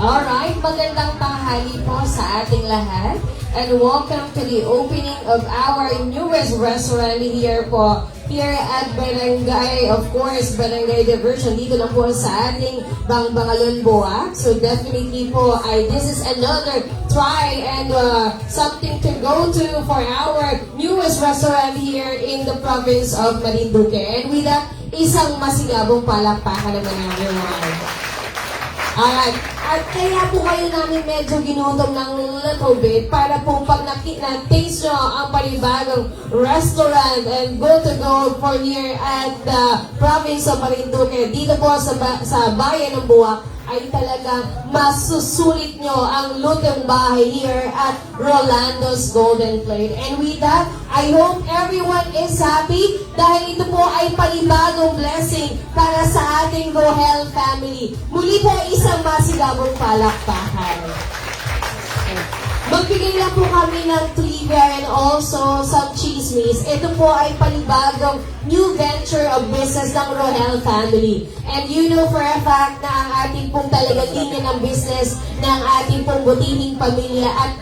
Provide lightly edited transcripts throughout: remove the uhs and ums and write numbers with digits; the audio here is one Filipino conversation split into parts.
Alright, magandang tanghali po sa ating lahat. And welcome to the opening of our newest restaurant here at Barangay, of course, Barangay Diversion. Dito lang po sa ating Bangalon, Boa. So definitely po, this is another try and something to go to for our newest restaurant here in the province of Marinduque. And with that, isang masigabong palakpakan naman everyone. Alright, at kaya po kayo namin medyo ginutom ng little bit para po pag na-taste nyo ang panibagong restaurant and go to go for here at the province of Marinduque, dito po sa bayan ng Buwak, ay talagang masusulit nyo ang lutong bahay here at Rolando's Golden Plate. And with that, I hope everyone is happy dahil ito po ay panibagong blessing para sa ating Rohel family. Muli po isang masigabong palakpakan. Magbigay lang po kami ng trivia and also some chismis. Ito po ay panibagong new venture of business ng Rohel family. And you know for a fact na ang ating pong talagang linya ng business ng ating pong butihing pamilya at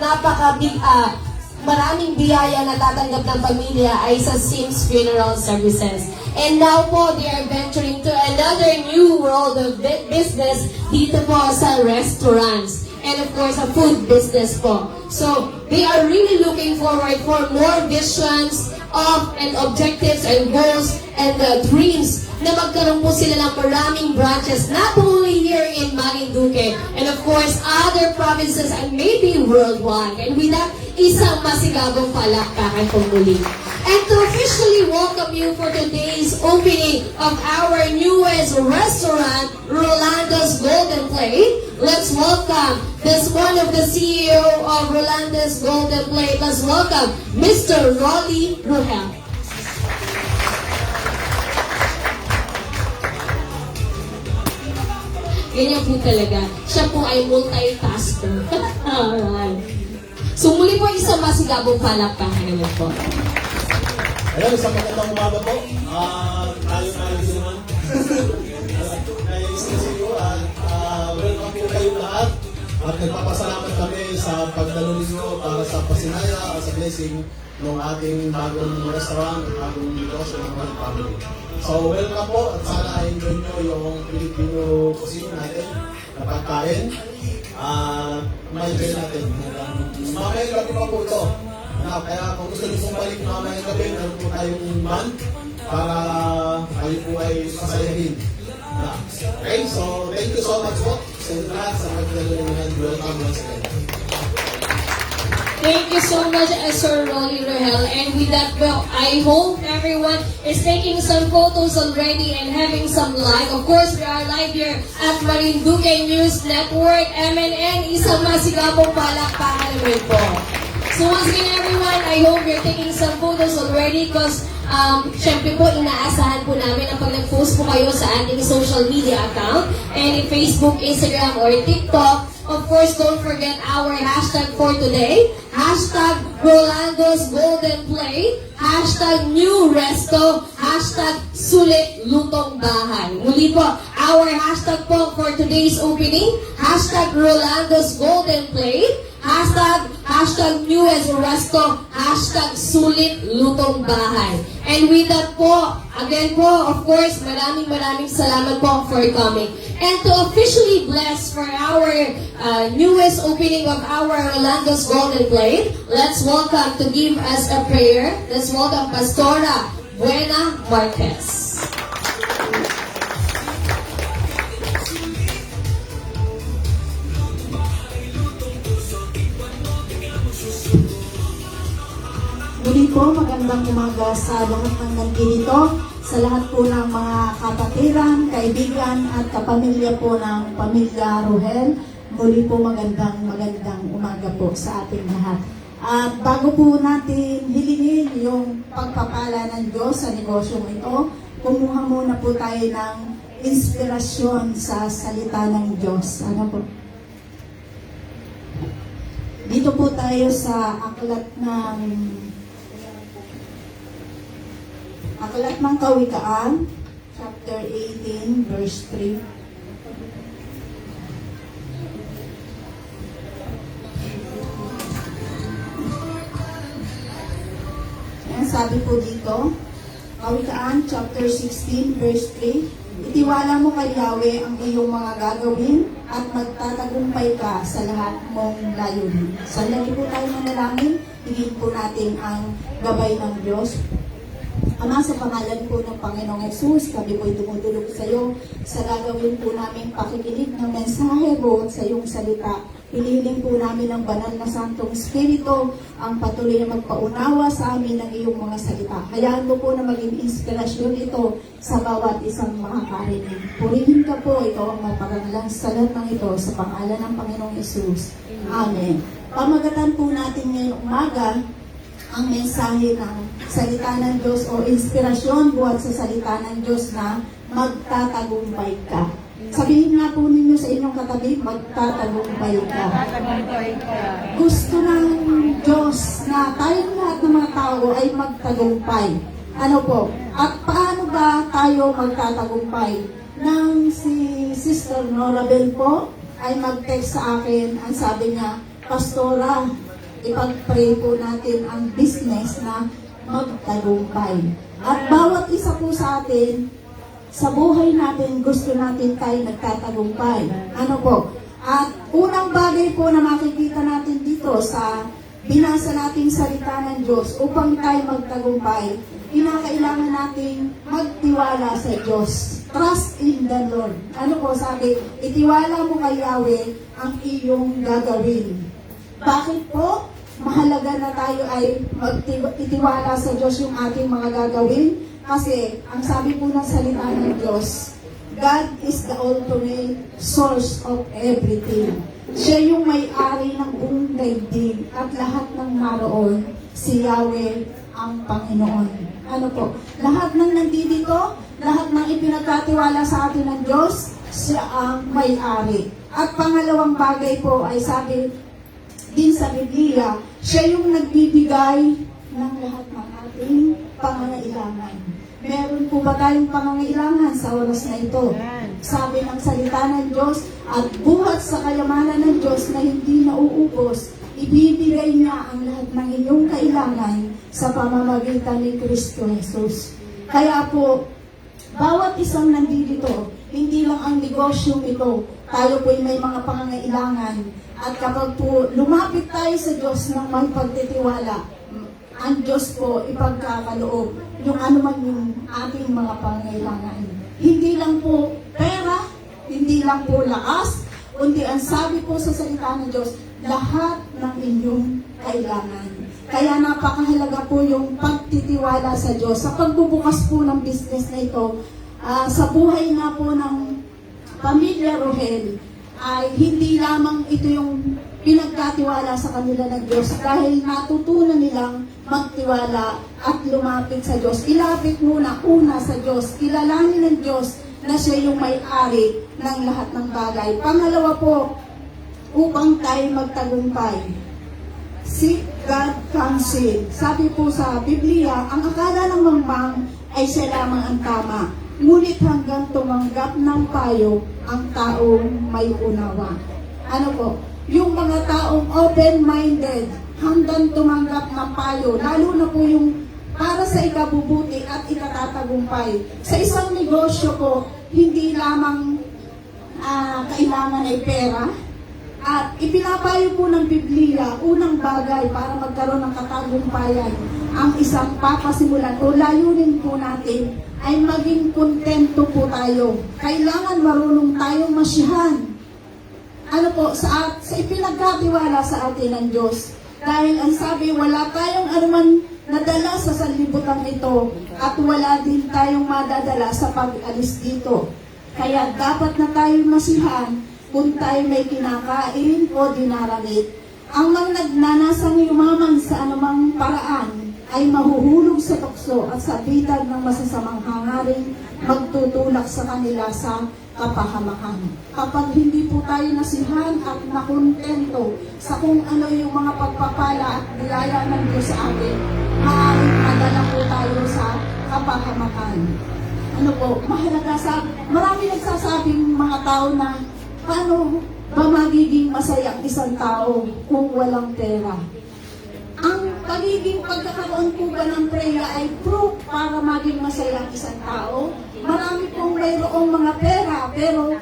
maraming biyaya na tatanggap ng pamilya ay sa Sims Funeral Services. And now po, they are venturing to another new world of business dito po sa restaurants. And of course, a food business po. So, they are really looking forward for more visions of and objectives and goals and dreams na magkaroon po sila ng maraming branches, not only here in Marinduque, and of course, other provinces and maybe worldwide. And with that, isang masigabong palakpakan po muli. And to officially welcome you for today's opening of our newest restaurant, Rolando's Golden Plate, let's welcome this one of the CEO of Rolando's Golden Plate. Let's welcome Mr. Rolly Rohel. Ganyan po talaga. Siya po ay multitasker. Alright. So muli po isang masigabong palakpakan naman po. Ayan, isang magandang umaga po. Tayo-tayo naman. Nais na sa iyo at welcome po kayo lahat. At nagpapasalamat kami sa pagdalo ninyo para sa pasinaya at sa blessing ng ating bagong restaurant at bagong negosyo ng Rohel family. So welcome po at sana enjoy nyo yung Filipino cuisine natin na pagkain. Ma-enjoy natin. Mamaya gabi pa po ito. Kaya kung gusto nyo pong balik mamaya gabi, meron po tayong man para kayo po ay masayahin. Okay, so thank you so much po sa inyo lahat sa pagdalo ninyo and welcome once again. Thank you so much, Sir Rolly Rohel. And with that, well, I hope everyone is taking some photos already and having some live. Of course, we are live here at Marinduque News Network, MNN. Isang masigabong palakpakan naman po. So once again, everyone, I hope you're taking some photos already because syempre po, inaasahan po namin ang pag nag-post po kayo sa ating social media account and in Facebook, Instagram, or TikTok. Of course, don't forget our hashtag for today. Hashtag Rolando's Golden Plate. Hashtag New Resto. Hashtag Sulit Lutong Bahay. Muli po, our hashtag po for today's opening. Hashtag Rolando's Golden Plate. Hashtag Newest Resto. Hashtag Sulit Lutong Bahay. And with that po, again po, of course, maraming salamat po for coming. And to officially bless for our newest opening of our Rolando's Golden Plate, let's welcome to give us a prayer. Let's welcome Pastora Buena Marquez. Muli po, magandang umaga sa lahat ng nandito, sa lahat po ng mga kapatiran, kaibigan at kapamilya po ng pamilya Rohel. Muli po magandang umaga po sa ating lahat. At bago po natin hilingin yung pagpapala ng Diyos sa negosyong ito, kumuha muna po tayo ng inspirasyon sa salita ng Diyos. Ano po? Dito po tayo sa aklat ng Kawikaan, chapter 18, verse 3. sabi po dito, Kawikaan chapter 16 verse 3, itiwala mo kay Yahweh ang iyong mga gagawin at magtatagumpay ka sa lahat mong layunin. So, lagi po tayo manalangin, hingin po natin ang gabay ng Diyos. Ama, sa pangalan po ng Panginoong Hesus, kami po'y dumudulog sa iyo sa gagawin po namin pakikinig ng mensahe mo sa iyong salita. Hinihiling po namin ang banal na Santong Espiritu ang patuloy na magpaunawa sa amin ng iyong mga salita. Hayaan mo po na maging inspirasyon ito sa bawat isang makakarinig. Purihin ka po, ikaw ang maparangalan sa lahat ng ito sa pangalan ng Panginoong Hesus. Amen. Pamagatan po natin ngayong umaga ang mensahe ng salita ng Diyos o inspirasyon buhat sa salita ng Diyos na magtatagumpay ka. Sabihin nga po ninyo sa inyong katabi, magtatagumpay ka. Gusto ng Diyos na tayong lahat ng mga tao ay magtagumpay. Ano po? At paano ba tayo magtatagumpay? Nang si Sister Nora Bell po ay mag-text sa akin, ang sabi niya, Pastora, ipag-pray po natin ang business na magtagumpay. At bawat isa po sa atin, sa buhay natin, gusto natin tayo nagtatagumpay. Ano po? At unang bagay po na makikita natin dito sa binasa nating salita ng Diyos upang tayo magtagumpay, kinakailangan nating magtiwala sa Diyos. Trust in the Lord. Ano po sabi? Itiwala mo kay Yahweh ang iyong gagawin. Bakit po? Mahalaga na tayo ay itiwala sa Diyos yung ating mga gagawin. Kasi, ang sabi po ng salita ng Diyos, God is the ultimate source of everything. Siya yung may-ari ng buong daigdig at lahat ng naroon, si Yahweh ang Panginoon. Ano po? Lahat ng nandito, lahat ng ipinagkatiwala sa atin ng Diyos, siya ang may-ari. At pangalawang bagay po ay sabi din sa Biblia, siya yung nagbibigay ng lahat ng ating pangangailangan. Meron po ba tayong pangangailangan sa oras na ito? Sabi ng salita ng Diyos, at buhat sa kayamanan ng Diyos na hindi nauubos, ibibigay niya ang lahat ng inyong kailangan sa pamamagitan ni Kristo Jesus. Kaya po, bawat isang nandito, hindi lang ang negosyong ito, tayo po may mga pangangailangan. At kapag po lumapit tayo sa Diyos ng may pagtitiwala, ang Diyos po ipagkakaloob yung anuman yung ating mga pangailangan. Hindi lang po pera, hindi lang po lakas, kundi ang sabi po sa salita ng Diyos, lahat ng inyong kailangan. Kaya napakahalaga po yung pagtitiwala sa Diyos. Sa pagbubukas po ng business na ito, sa buhay nga po ng pamilya Rohel, ay hindi lamang ito yung pinagkatiwala sa kanila ng Diyos dahil natutunan nilang magtiwala at lumapit sa Diyos. Ilapit muna una sa Diyos. Kilalanin ng Diyos na siya yung may-ari ng lahat ng bagay. Pangalawa po, upang tayo magtagumpay, seek God counsel. Sabi po sa Biblia, ang akala ng mangmang ay siya lamang ang tama. Ngunit hanggang tumanggap ng payo ang taong may unawa. Ano po? Yung mga taong open-minded, hanggang tumanggap ng payo, lalo na po yung para sa ikabubuti at ikatatagumpay. Sa isang negosyo po, hindi lamang kailangan ay pera. At ipinapayo po ng Biblia, unang bagay para magkaroon ng katagumpayan, ang isang papasimulan o layunin po natin ay maging kontento po tayo. Kailangan marunong tayong masiyahan. Ano po, sa ipinagkatiwala sa atin ng Diyos. Dahil ang sabi, wala tayong anuman nadala sa sanlibutan ito at wala din tayong madadala sa pag-alis dito. Kaya dapat na tayong masiyahan kung tayo may kinakain o dinaramit. Ang mga nagnanasang yumaman sa anumang paraan ay mahuhulog sa tukso at sa bitag ng masasamang hangaring magtutulak sa kanila sa kapahamakan. Kapag hindi po tayo nasihan at nakontento sa kung ano yung mga pagpapala at biyaya ng Diyos sa atin, maaaring madala po tayo sa kapahamakan. Ano po, mahalaga marami nagsasabing mga tao na paano ba magiging masaya ang isang tao kung walang pera? Ang pagiging pagkakaroon po ba ng preya ay proof para maging masaya ang isang tao? Marami pong mayroong mga pera, pero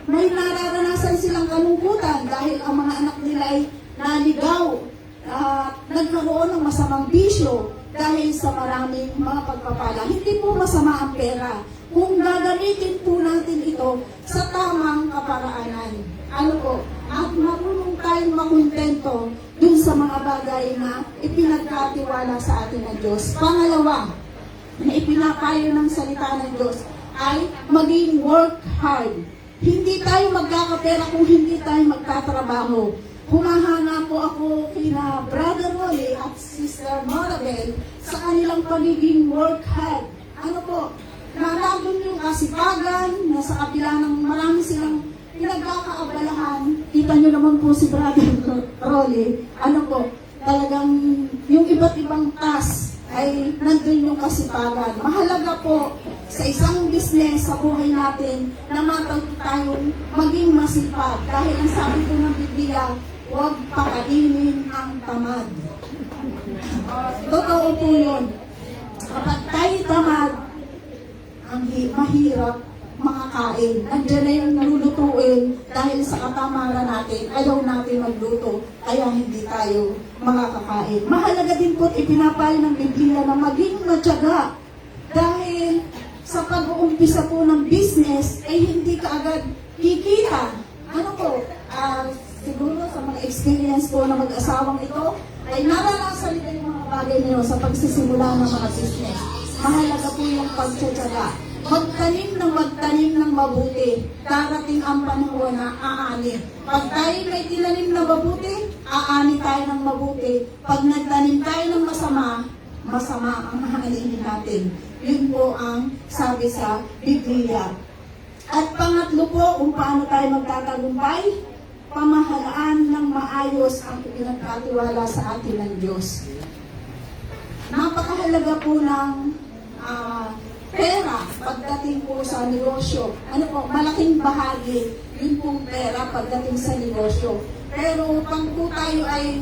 may nararanasan silang kalungkutan dahil ang mga anak nila ay naligaw at nagkaroon ng masamang bisyo dahil sa maraming mga pagpapala. Hindi po masama ang pera kung gagamitin po natin ito sa tamang kaparaanan. Ano po? At marunong tayong makontento dun sa mga bagay na ipinagkatiwala sa atin ng Diyos. Pangalawa, na ipinapayo ng salita ng Diyos ay maging work hard. Hindi tayo magkakapera kung hindi tayo magtatrabaho. Humahanga po ako kina Brother Rolly at Sister Marabel sa kanilang pagiging work hard. Ano po? Nalagon yung kasipagan, na sa kabila ng marami silang pinagkakaabalahan. Kita nyo naman po si Brother Rolly. Ano po? Talagang yung iba't ibang task ay nandun yung kasipagan. Mahalaga po sa isang business sa buhay natin na matuto tayong maging masipag. Dahil ang sabi po ng Biblia, huwag pakainin ang tamad. Totoo po yun. Kapag tayo tamad, ang mahirap makakain. Nandiyan na yung lulutuin dahil sa katamaran natin, ayaw natin magluto, kaya hindi tayo makakakain. Mahalaga din po ipinapayo ng Biblia na maging matyaga dahil sa pag-uumpisa po ng business ay hindi ka agad kikita. Ano po? Siguro sa mga experience po ng mag-asawang ito ay naranasan nila yung mga bagay niyo sa pagsisimula ng mga business. Mahalaga po yung pagtsatsaga. Magtanim ng mabuti. Darating ang panahon na aani. Pag tayo may tinanim na mabuti, aani tayo ng mabuti. Pag nagtanim tayo ng masama, masama ang hahalinin natin. Yun po ang sabi sa Biblia. At pangatlo po, kung paano tayo magtatagumpay, pamahalaan ng maayos ang pinagkatiwala sa atin ng Diyos. Napakahalaga po ng pera pagdating po sa negosyo. Ano po, malaking bahagi yun pong pera pagdating sa negosyo. Pero pag po tayo ay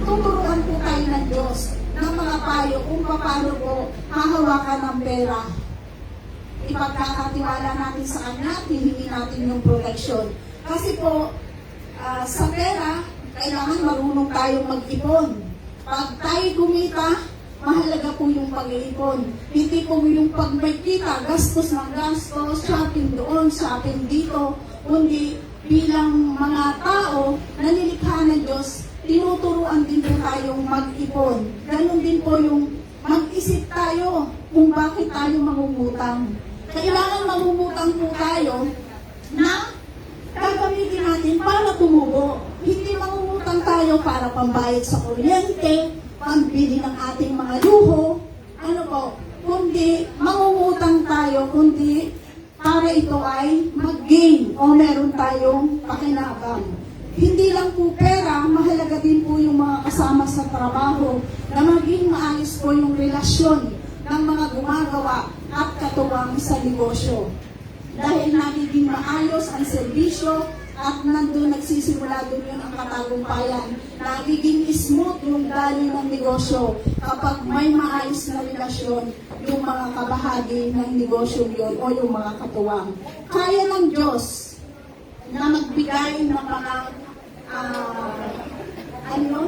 tuturuan po tayo ng Diyos ng mga payo kung paano po hahawakan ng pera. Ipagkakatiwala natin sa Kanya, hihingi natin yung protection. Kasi po, sa pera, kailangan marunong tayong mag-ipon. Pag tayo kumita, mahalaga po yung pag-iipon. Hindi po yung pag may kita, gastos ng gastos, shopping doon, shopping dito, kundi bilang mga tao na nilikha ng Diyos, tinuturuan din po tayong mag-ipon. Ganon din po yung mag-isip tayo kung bakit tayo mangungutang. Kailangan mangungutang po tayo na gagamitin natin para tumubo. Hindi mangungutang tayo para pambayad sa kuryente, pambili ng ating mga luho, ano po, kundi mangungutang tayo, kundi para ito ay mag-gain o meron tayong pakinabang. Hindi lang po pera, mahalaga din po yung mga kasama sa trabaho na maging maayos po yung relasyon ng mga gumagawa at katuwang sa negosyo. Dahil nagiging maayos ang serbisyo at nandun nagsisimula doon yun ang katagumpayan. Nagiging smooth yung daloy ng negosyo kapag may maayos na relasyon yung mga kabahagi ng negosyo yun o yung mga katuwang. Kaya ng Diyos na magbigay ng mga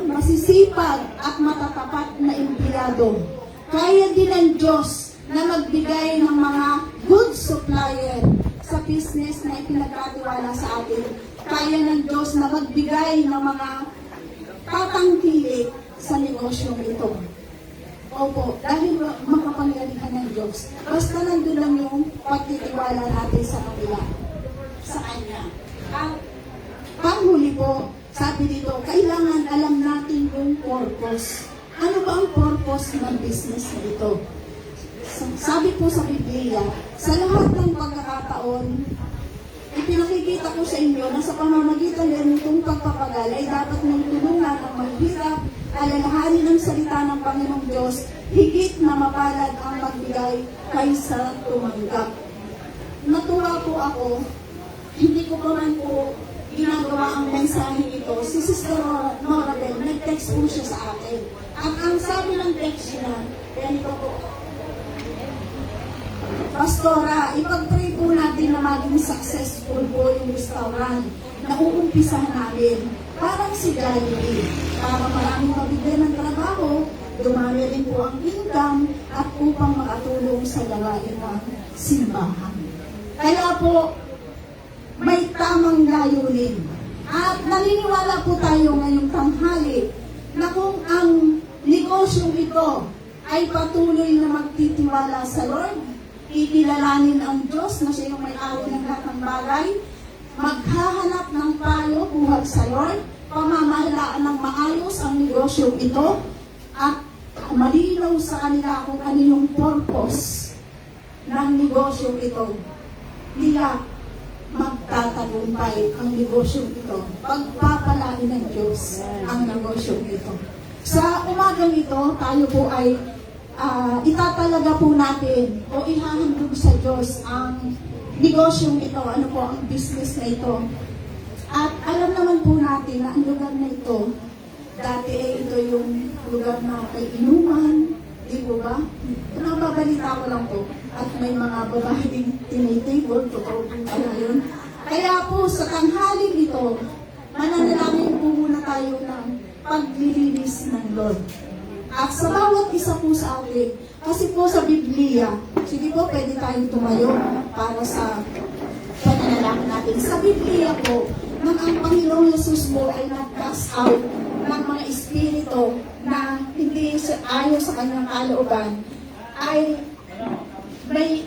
masisipag at matatapat na empleyado. Kaya din ng Diyos na magbigay ng mga good supplier sa business na ipinagkatiwala sa atin. Kaya ng Diyos na magbigay ng mga tatangkilik sa negosyo ito. Opo, dahil makapangyarihan ng Diyos. Basta nandun lang yung pagtitiwala natin sa kanila, sa Kanya. At panghuli po, sabi dito, kailangan alam natin yung purpose. Ano ba ang purpose ng business nito? Sabi po sa Biblia, sa lahat ng pagkakataon, ipinakikita ko sa inyo na sa pamamagitan ng itong pagpapagal ay dapat nang tulungan ang maghirap, alalahanin ang salita ng Panginoong Diyos, higit na mapalad ang magbigay kaysa tumanggap. Natuwa po ako, hindi ko pa man po ginagawa ang mensahe ito, si Sister Norabel, nag-text po siya sa akin. At ang sabi ng text niya, ganito po, Pastora, ipag-pray po natin na maging successful po yung restaurant na uumpisahan namin. Parang si Jollibee, para maraming mabigyan ng trabaho, dumami rin po ang income at upang makatulong sa gawain ng simbahan. Kaya po, may tamang layunin. At naniniwala po tayo ngayong tanghali na kung ang negosyong ito ay patuloy na magtitiwala sa Lord, ikilalanin ang Diyos na siya yung may-ari ng lahat ng bagay, maghahanap ng payo buhat sa Lord, pamamahalaan ng maayos ang negosyong ito, at malinaw sa kanila kung ano yung purpose ng negosyong ito. Nila magtatagumpay ang negosyong ito. Pagpapalain ng Diyos ang negosyong ito. Sa umagang ito, tayo po ay itatalaga po natin o ihahandog sa Diyos ang negosyong ito, ano po ang business na ito. At alam naman po natin na ang lugar na ito, dati ay ito yung lugar na may inuman, di po ba? Nababalita ko lang po. At may mga babae din tinitable, totoo po pala yun. Kaya po sa tanghaling ito, mananalangin po muna tayo ng paglilinis ng Lord. At sa bawat isa po sa atin, kasi po sa Biblia, sige po pwede tayong tumayo para sa pananalangin natin. Sa Biblia po, nang ang Panginoong Yesus po ay nag-cast out ng mga espiritu na hindi ayon sa kanyang kalooban, ay may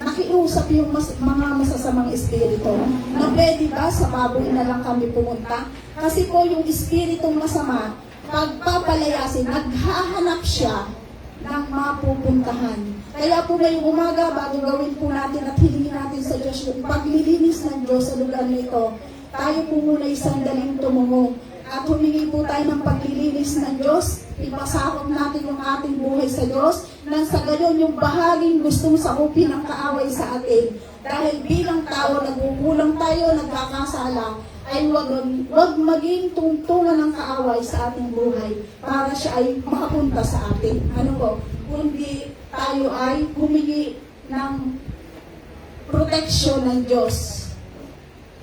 nakiusap yung mga masasamang espiritu na pwede ba sa baboy na lang kami pumunta? Kasi po yung espiritong masama, pagpapalayasin, naghahanap siya ng mapupuntahan. Kaya po ngayong umaga, bago gawin po natin at hilingin natin sa Diyos yung paglilinis ng Diyos sa lugar nito, tayo po muna isang daling tumungo at humingi po tayo ng paglilinis ng Diyos. Ipasakop natin yung ating buhay sa Diyos nang sa gayon yung bahaging gustong sakupin ng kaaway sa atin. Dahil bilang tao, nagkukulang tayo, nagkakasala, ay wag maging tungtungan ng kaaway sa ating buhay para siya ay makapunta sa atin. Ano po? Kundi tayo ay humingi ng proteksyon ng Diyos.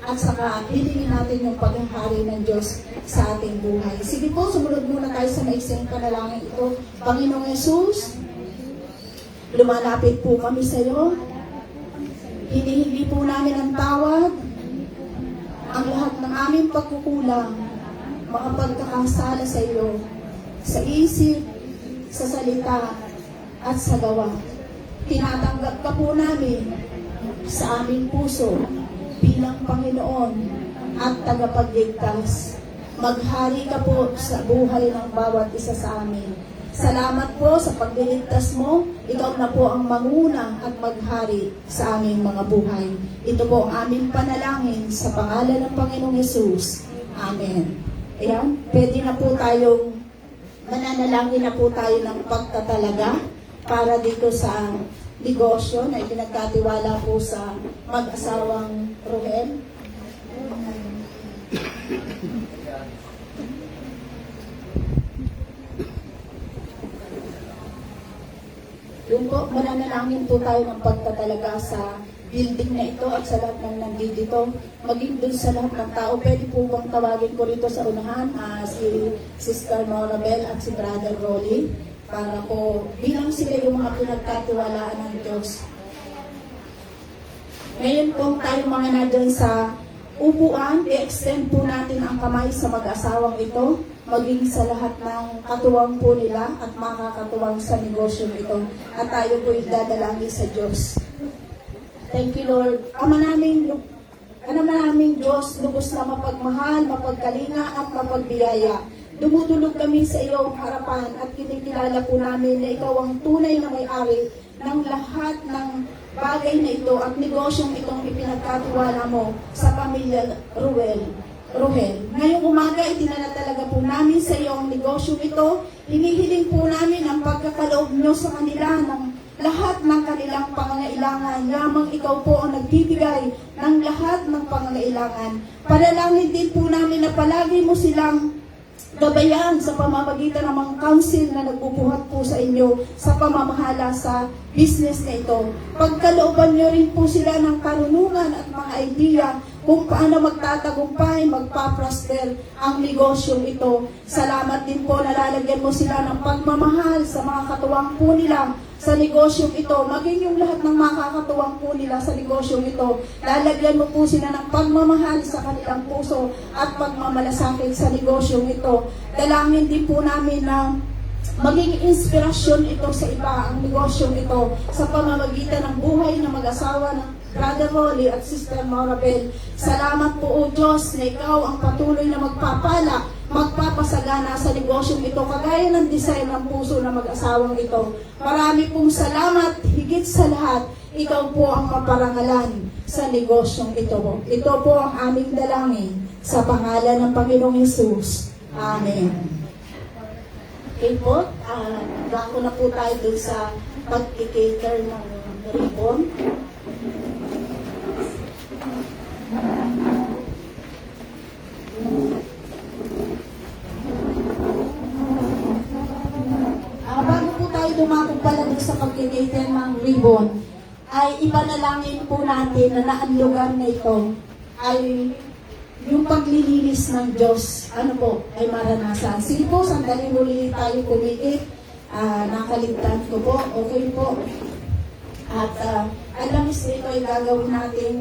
At saka, hilingin natin yung paghahari ng Diyos sa ating buhay. Sige po, sumunod muna tayo sa maiksing panalangin ito. Panginoong Yesus, lumalapit po kami sa iyo. Hinihingi po namin ang tawad, ang lahat ng aming pagkukulang, mga pagkakasala sa iyo, sa isip, sa salita, at sa gawa. Tinatanggap ka po namin sa aming puso, bilang Panginoon at tagapagligtas. Maghari ka po sa buhay ng bawat isa sa amin. Salamat po sa pagliligtas mo. Ikaw na po ang manguna at maghari sa aming mga buhay. Ito po ang aming panalangin sa pangalan ng Panginoong Yesus. Amen. Ayan, pwede na po tayong mananalangin na po tayo ng pagtatalaga para dito sa negosyo na ipinagkatiwala po sa mag-asawang Rohel. Doon po, mananalangin po tayo ng pagtatalaga sa building na ito at sa lahat ng nandito. Maging doon sa lahat ng tao, pwede po bang tawagin ko rito sa unahan si Sister Norabel at si Brother Rolly para po bilang sila yung mga pinagkatiwalaan ng Diyos. Ngayon po tayo mga nandun sa upuan, i-extend po natin ang kamay sa mag-asawang ito, maging sa lahat ng katuwang po nila at makakatuwang sa negosyo ito. At tayo po idadalangin sa Diyos. Thank you, Lord. Ama naming Diyos, lubos na mapagmahal, mapagkalinga at mapagbiyaya. Dumudulog kami sa iyong harapan at kinikilala po namin na ikaw ang tunay na may-ari ng lahat ng bagay na ito at negosyong itong ipinagkatiwala mo sa pamilya Rohel. Ngayong umaga, itinatalaga po namin sa iyo ang negosyong ito. Hinihiling po namin ang pagkakaloob nyo sa kanila ng lahat ng kanilang pangangailangan. Lamang ikaw po ang nagbibigay ng lahat ng pangangailangan. Panalangin din po namin na palagi mo silang gabayan sa pamamagitan ng mga council na nagbubuhat po sa inyo sa pamamahala sa business na ito. Pagkalooban nyo rin po sila ng karunungan at mga idea kung paano magtatagumpay, magpa-prosper ang negosyong ito. Salamat din po na lalagyan mo sila ng pagmamahal sa mga katuwang po nila sa negosyong ito, maging yung lahat ng makakatuwang po nila sa negosyong ito. Lalagyan mo po sila ng pagmamahal sa kanilang puso at pagmamalasakit sa negosyong ito. Dalangin din po namin na maging inspirasyon ito sa iba ang negosyong ito sa pamamagitan ng buhay ng mag-asawa ng Brother Rolly at Sister Morabel. Salamat po o Diyos na ikaw ang patuloy na magpapala, magpapasagana sa negosyong ito kagaya ng design ng puso ng mag-asawang ito. Marami pong salamat, higit sa lahat, ikaw po ang maparangalan sa negosyong ito. Ito po ang aming dalangin sa pangalan ng Panginoong Hesus. Amen. Okay po, dako na po tayo dun sa pag-cater ng ribbon. Bago po tayo dumakong pala dun sa pag-cater ng ribbon, ay ipanalangin po natin na ang lugar na ito ay yung paglilinis ng Diyos, ay maranasan. Sige po, sandali muli tayo kumikit. Nakaligtan ko po, okay po. At alam is ito ay gagawin natin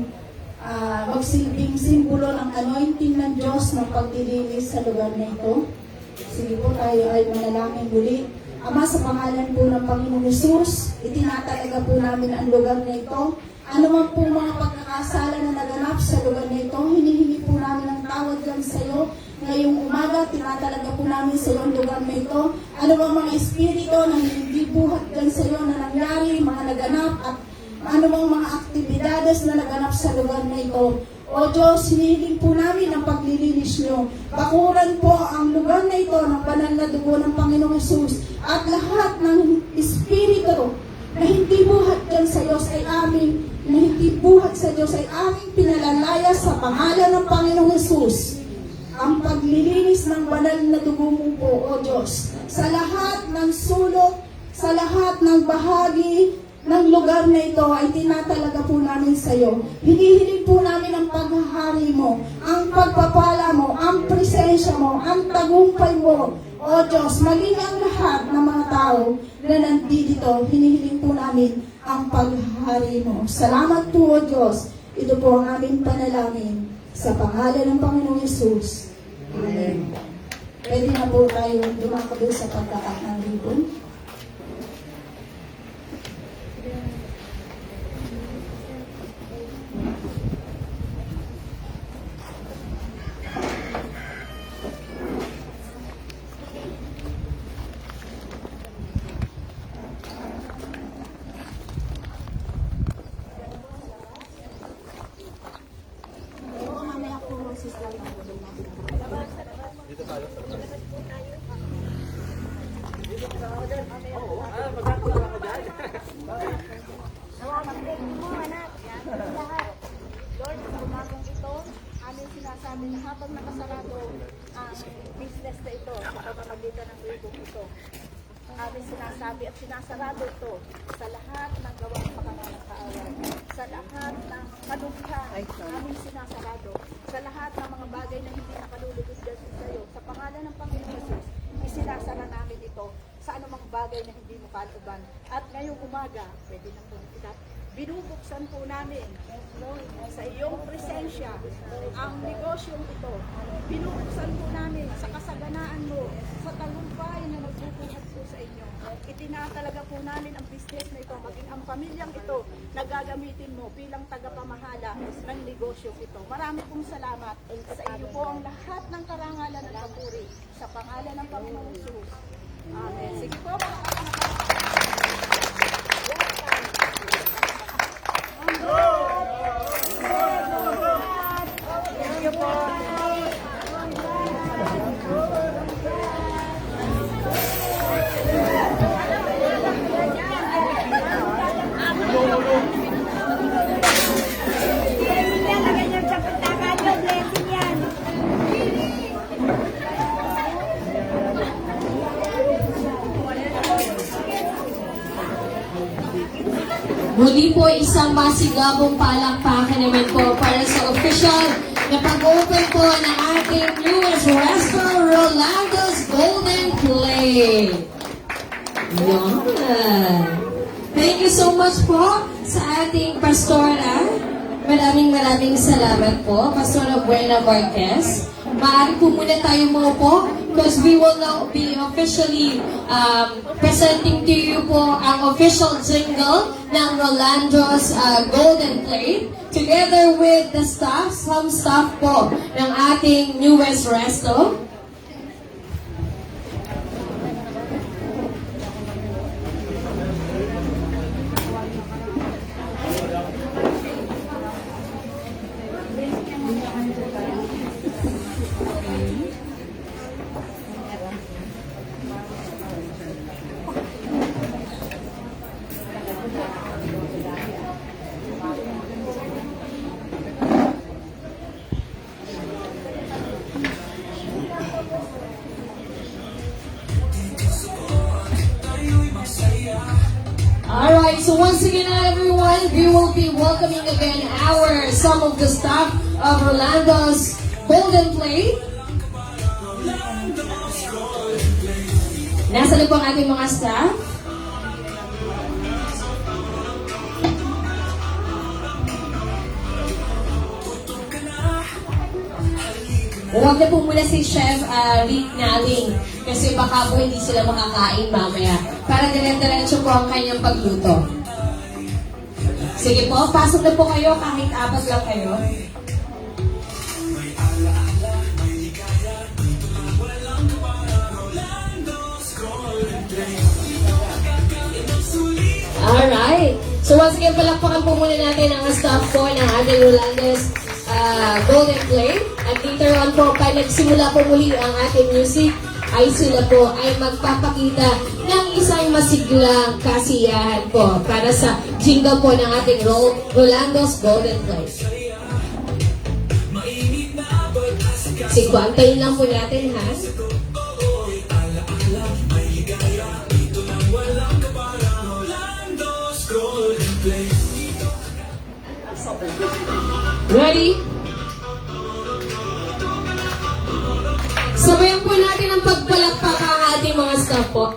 magsilbing simbolo ng anointing ng Diyos ng paglilinis sa lugar na ito. Sige po, tayo ay manalangin muli. Ama, sa pangalan po ng Panginoong Hesus, itinatalaga po namin ang lugar na ito. Ano man po mga pagkakasala na naganap sa lugar na ito, hinihingi po namin ang tawad lang sa iyo. Ngayong umaga, tinatalaga po namin sa iyo ang lugar na ito. Ano bang mga espiritu na hindi buhat lang sa iyo na nangyari, mga naganap, at ano bang mga aktibidades na naganap sa lugar na ito. O Diyos, hinihiling po namin ang paglilinis niyo. Bakuran po ang lugar na ito ng banal na dugo ng Panginoong Hesus at lahat ng espiritu na hindi buhat dyan sa Diyos ay aming, na hindi buhat sa Diyos ay aming pinalalaya sa pangalan ng Panginoong Hesus. Ang paglilinis ng banal na dugo mo po, O Diyos, sa lahat ng sulok, sa lahat ng bahagi ng lugar na ito ay tinatalaga po namin sa iyo. Hinihiling po namin ang paghahari mo, ang pagpapala mo, ang presensya mo, ang tagumpay mo. O Diyos, maging ang lahat ng mga tao na nandito, hinihiling po namin ang paghahari mo. Salamat po, O Diyos. Ito po ang aming panalangin sa pangalan ng Panginoong Hesus. Amen. Pwede na po tayo dumakabot sa pagkakat ng ribbon. Lord, sa umagong ito, aming sinasabi na habang nakasarado ang business na ito sa pamamagitan ng ribbon ito, aming sinasabi at sinasarado ito sa lahat ng gawang pagkakalakawan, sa lahat ng kalubihan, aming sinasarado, sa lahat ng mga bagay na hindi nakalulugod dyan sa iyo, sa pangalan ng Panginoon Hesus, isinasara namin ito sa anumang bagay na hindi mo kaluban. At ngayong umaga, pwede na po kita, binubuksan po namin sa iyong presensya ang negosyong ito. Binubuksan po namin sa kasaganaan mo, sa tagumpay na nagbubuhat po sa inyo. Itinatalaga po namin ang business na ito, maging ang pamilyang ito na gagamitin mo bilang tagapamahala ng negosyong ito. Marami pong salamat sa iyo po ang lahat ng karangalan at papuri sa pangalan ng Panginoong Hesus. Amen. Sige po, mga thank you po. Muli po isang masigabong palakpakan naman po para sa official na pag-open po ng ating newest restaurant, Rolando's Golden Plate. Yan. Thank you so much po sa ating pastora. Maraming salamat po, Pastora Buena Marquez. Maaari po muna tayo maupo because we will now be officially presenting to you po ang official jingle ng Rolando's Golden Plate together with the staff, some staff po ng ating newest resto. Alright, so once again everyone, we will be welcoming again some of the staff of Rolando's Golden Plate. Nasa na po ang ating mga staff? Huwag na po muna si Chef Rick Naling kasi baka po hindi sila makakain mamaya. Para dire-diretso po ang kanyang pagluto. Sige po, pasok na po kayo kahit apat lang kayo. Alright. So once again, palakpakan po muna natin ang staff po ng ating Rolando's Golden Plate. At later on po, pag nagsimula po muli ang ating music, ay sila po ay magpapakita ng isang masiglang kasiyahan po para sa jingle po ng ating Rolando's Golden Plate. Sige po, antayin lang po natin ha. Ready? Sabayan po natin ang pagpalakpak ang ating mga staff po.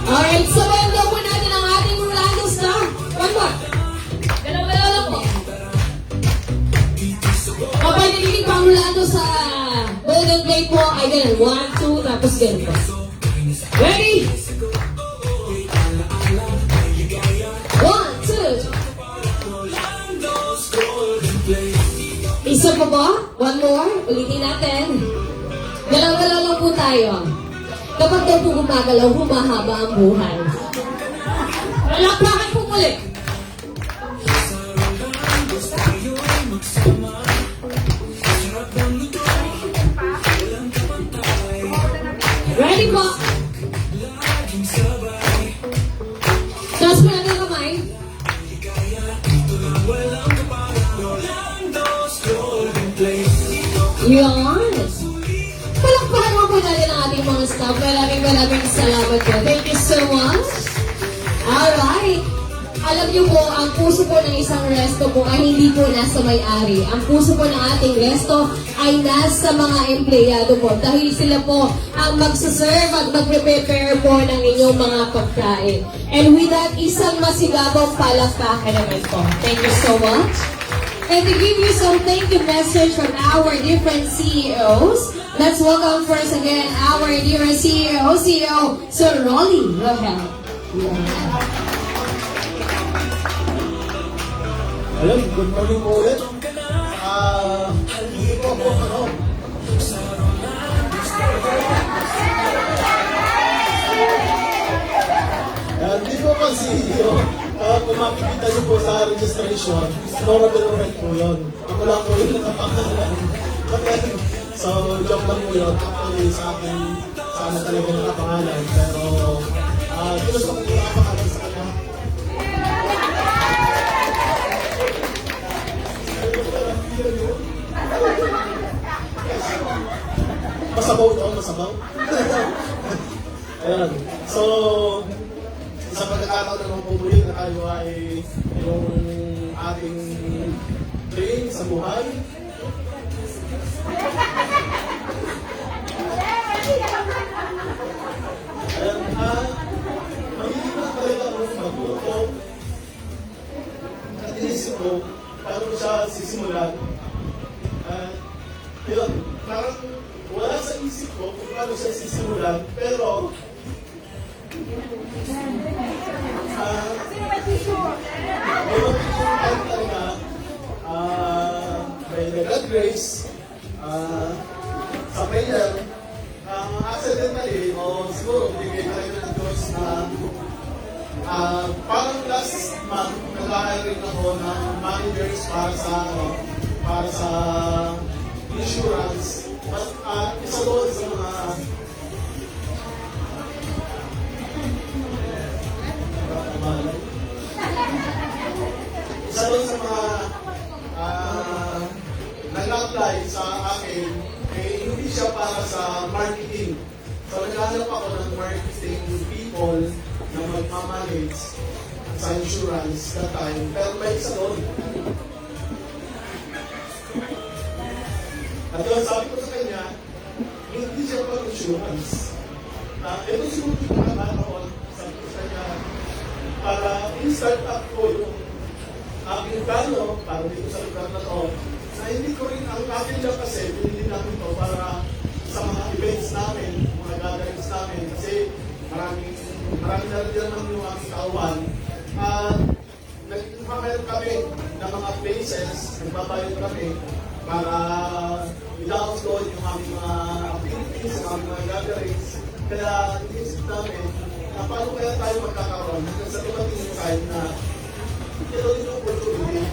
Alright, sabayan daw po natin ang ating Rolando staff. One more. Dalawa lang po. Kapag nililig pa ang Rolando sa Golden Plate po, ay ganun. 1, 2, tapos ganun po. Ready? 1, 2. Isa pa po? One more. Ulitin natin. Galaw-galaw lang po tayo. Kapag daw po gumagalaw, humahaba ang buhay. Palakpakan po muli. Ready po? Taas po natin ang kamay. Yan. Palakpakan mo po natin ang ating mga staff. Maraming salamat po. Thank you so much. Alright. Alam niyo po, ang puso po ng isang resto po ay hindi po nasa may-ari. Ang puso po ng ating resto ay nasa mga empleyado po. Dahil sila po ang magsaserve at magpe-prepare po ng inyong mga pagkain. And with that, isang masigabong palakpakan naman po. Thank you so much. And to give you some thank you message from our different CEOs, let's welcome first again our dear CEO, Sir Rolly Rohel. Hello, good morning po ulit. Hindi po po, This po ang CEO. Kung makikita niyo po sa registration, Nora Beloret po yun. Ako lang po yung nakapangalan. Okay. So, joke lang po yun. Actually, sa akin, sana talaga nakapangalan. Pero, ginusto ko yung nakapangalan sa kanya. Masabaw daw, masabaw. Ayan. So, sa pagkakataon naman po muli na tayo ay yung ating train sa buhay. Ayan, mahilig na talaga akong magluto. At inisip ko, paano ko siya sisimulan. Yun, parang wala sa isip ko kung paano siya sisimulan, pero may mapipilitan talaga by the God grace sa prayer accidentally o siguro bigay na rin ng Diyos na parang last month nag-hiring ako ng managers para sa insurance. At isa doon sa mga nag-apply sa akin, hindi siya para sa marketing. So naghahanap ako ng marketing people na magmamanage sa insurance that time. Pero may isa doon. At yun, sabi ko sa kanya, hindi siya pang insurance. Ito siguro yung pagkakataon, sabi ko sa kanya, para in-start up ko yung aking plano, para dito sa lugar na to, na hindi ko rin, ang akin lang kasi, binili namin to para sa mga events namin, mga gatherings namin, kasi maraming na rin naman yung aking tauhan. Nagpapayot kami ng mga places, nagpapayot kami, para i-download yung aming mga activities, yung aming mga gatherings. Kaya inisip namin na paano kaya tayo magkakaroon hanggang sa dumating yung time na ito din yung opportunity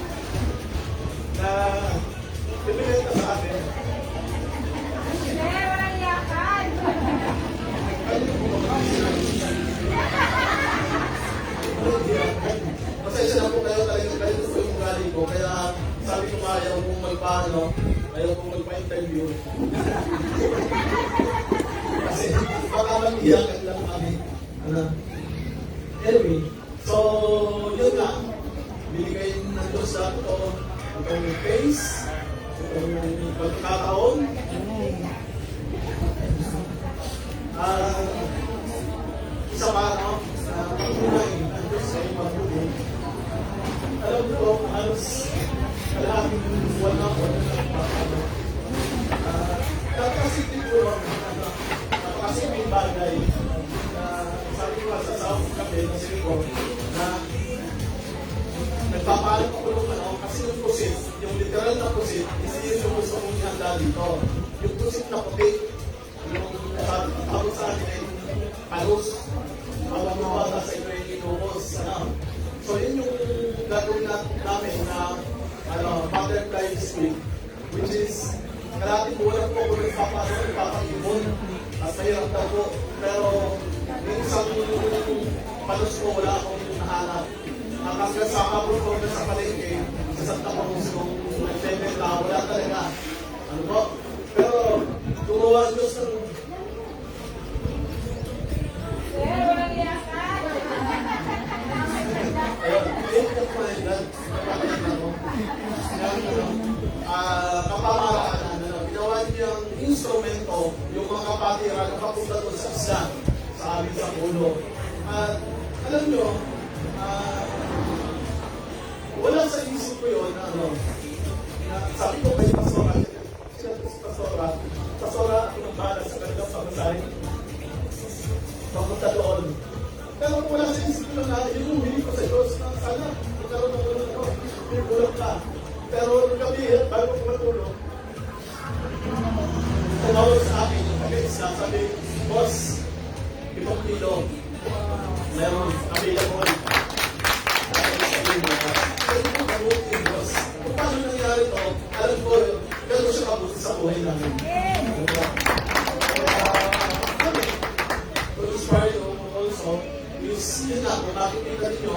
na ipinenta sa atin. Pasensya na po kayo talaga po yung galing ko. Kaya sabi ko ayaw kong magpaano, ayaw kong magpa-interview. Kasi baka mag-iyakan lang kami. Anyway, so yun lang. Binigay ng Diyos sa ito, itong face, itong pagkakataon. Isa pa, pag-unay ng Diyos ay mabuti. Alam ko, halos kalahating buwan na ako na nagpapalo. Napakasipin ko, napakasipin bagay na sabi ko sa South Cafe na sila na nagpapalo ko ng kasi yung pusit, yung literal na pusit, hindi yun yung gusto kong ihanda dito. Yung pusit na puti, yung tawag sa akin ay palos, pawang mawala sa ito yung inubos. So yun yung gagawin namin na butterfly squid, which is kalating buwan po kung nagpapag-ibon at mahirap daw po. Pero yung isang palos ko wala akong nahanap. Hanggang sa kapag ko sa palengke, sa Santa Cruz kung nagbebenta, wala talaga. Ano po? Pero gumawa ang Diyos ng kapamalaan na ginawa niyang instrumento yung mga kapatiran na papunta doon sa isla sa amin sa ulo. At alam nyo, wala sa isip ko yun na sabi ko kay Pastora, Pastora, ako nang bahala sa kanilang pamasahe. Papunta doon. Pero wala sa isip ko na yun yung hiling ko sa Diyos na sana magkaroon ng ulo ko. Pinukulang ka. Pero nung gabi, bago ko matulog, tumawag sa akin yung pag-isla, sabi, Boss, 5 kilo. meron available. Kung paano nangyari to, alam ko, gano'n siya kabuti sa buhay namin. To inspire you also, is yun lang, kung nakikita ninyo,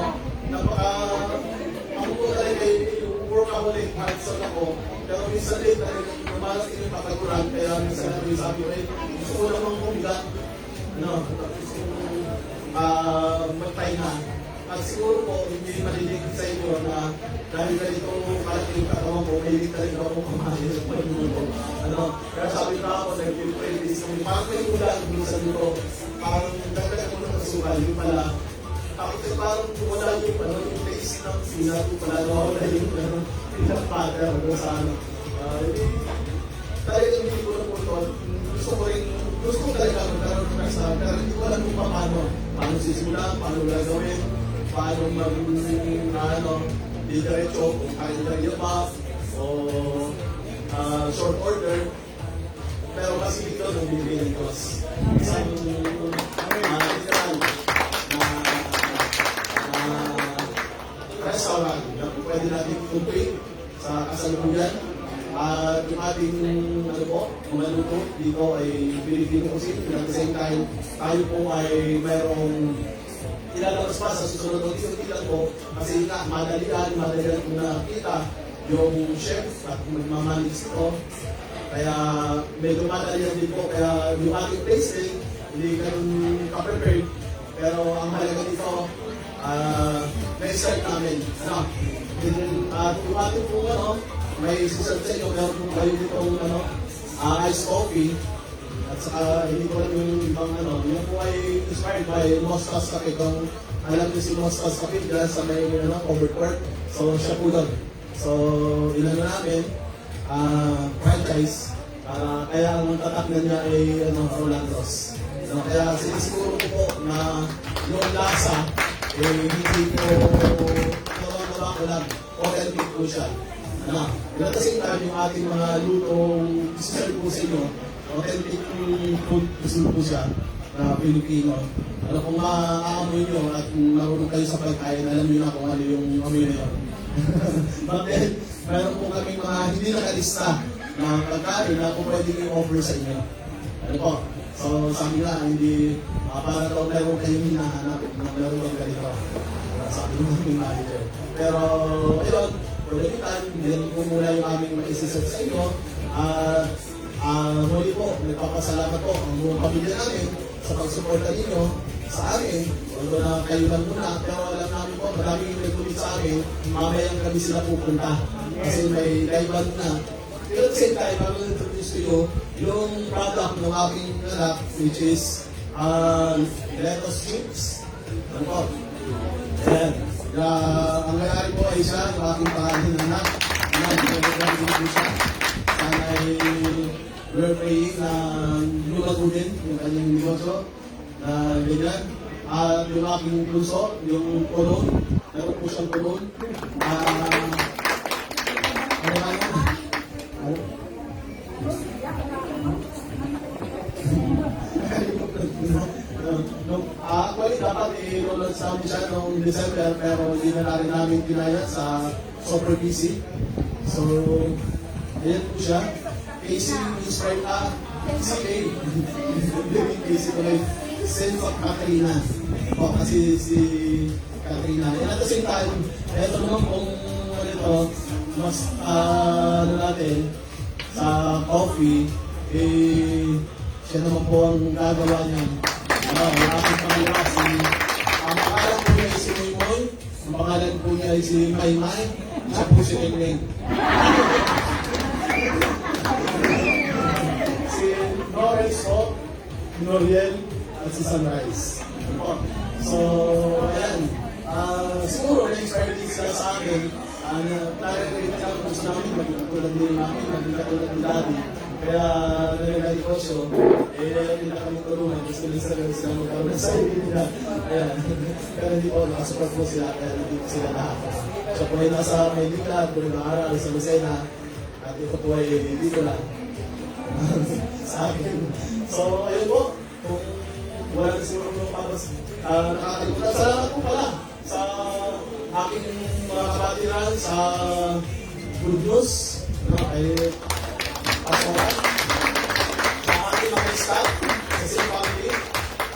ako po talaga yung workaholic mindset ako, pero minsan din talaga lumalaking yung pataguran, kaya minsan namin sabi ko, gusto ko namang kumigat, magtay na. At siguro po, hindi maliligid sa inyo na dahil ganito kalaking katawan ko, may ligid talaga ako kumain sa pagmuto. Kaya sabi na ako, nag-practice kung parang may ulan minsan dito, parang dagdagan ko na kasukal, yung pala, tapos parang wala yung taste ng sinat, yung pala nawawala yung peanut butter sa talagang hindi ko na po ito. Gusto ko talaga magkaroon ng restaurant, pero hindi ko alam kung paano sisimulan, paano gagawin, paano di diretso, kung kaya pa, o short order. Pero kasi dito nung bibigyan ng Diyos. Isang literal na restaurant na pwede natin tutuin sa kasalukuyan. At yung ating maluto dito ay Filipino cuisine. At the same time, tayo po ay mayroong ilalabas pa sa susunod ng tilang po kasi nga madalian po nakita yung chef at magmamanage ito. Kaya medyo madalian din po. Kaya yung ating tasting, hindi ganun ka-prepared. Pero ang mahalaga dito, may start namin. At yung ating po may siserve sa inyo, meron po kayo ditong iced coffee. At saka hindi ko lang yung ibang yun po ay inspired by Mostas Cafe. Kung alam niyo si Mostas Cafe, dyan sa may covered court. So siya po doon. So ilan na namin, franchise. Kaya ang tatak na niya ay Rolandos. Kaya sinisiguro ko po na yung lasa, hindi po nawa ko lang. Authentic po siya. At the same time, yung ating mga lutong isiserve po sa inyo, authentic food po siya na Filipino. Kung maaamoy nyo at marunong kayo sa pagkain, alam nyo na kung ano yung amoy na yun. But then, meron po kami mga hindi nakalista na pagkain na po pwede i-offer sa inyo. So sabi nga, hindi, para daw meron kayong hinahanap na meron kang ganito. Sabi mo yung manager. Pero, ayun, for the meantime, hindi po muna yung aming maisiset sa inyo. Muli po, nagpapasalamat po ang buong pamilya namin sa pagsuporta ninyo sa amin. Although na kayo lang muna, pero alam namin po, maraming nagkulit sa amin, mamayang kami sila pupunta. Kasi may live band na. Pero at the same time, I will introduce to you yung product ng aking anak, which is lettuce chips. Ano po? Ayan. Ang nangyari po ay siya, yung aking pangalan ng anak. Sana ay we're praying na lumago din yung kanyang negosyo na ganyan. At yung aking puso, yung kulon, meron po siyang kulon. Actually, dapat i-roll sa amin siya noong December, pero hindi na rin namin kinaya sa super busy. So, ayan po siya. Casey inspired CA. Casey ko lang, sense of Katrina. O, kasi si Katrina. And at the same time, eto naman kung mas natin, sa coffee, siya naman po ang gagawa niya. Ang aking pangalawa, ang pangalan po niya ay si Moymoy, ang pangalan po niya ay si Maymay, siya po si Neng. Si Norris po, Noriel, at si Sunrise. So, ayan. Siguro, na-inspire din sila sa akin. Naririnig ako kung sa namin, maging katulad din namin, maging katulad ng daddy. Kaya nagagnegosyo, hindi na kami tulungan, gusto nila sila magkaroon ng sarili nila. Ayan. Pero hindi po, nakasupport po sila, kaya hindi po sila lahat. Siya po ay nasa Maynila, po nag-aaral sa Lucena, at ito po ay dito lang sa akin. So, ayun po, kung wala na siguro tapos nakakalimutan. Salamat po pala sa aking mga kabatiran sa Good News, kay Pasoran, sa aking mga staff, sa Sing Family,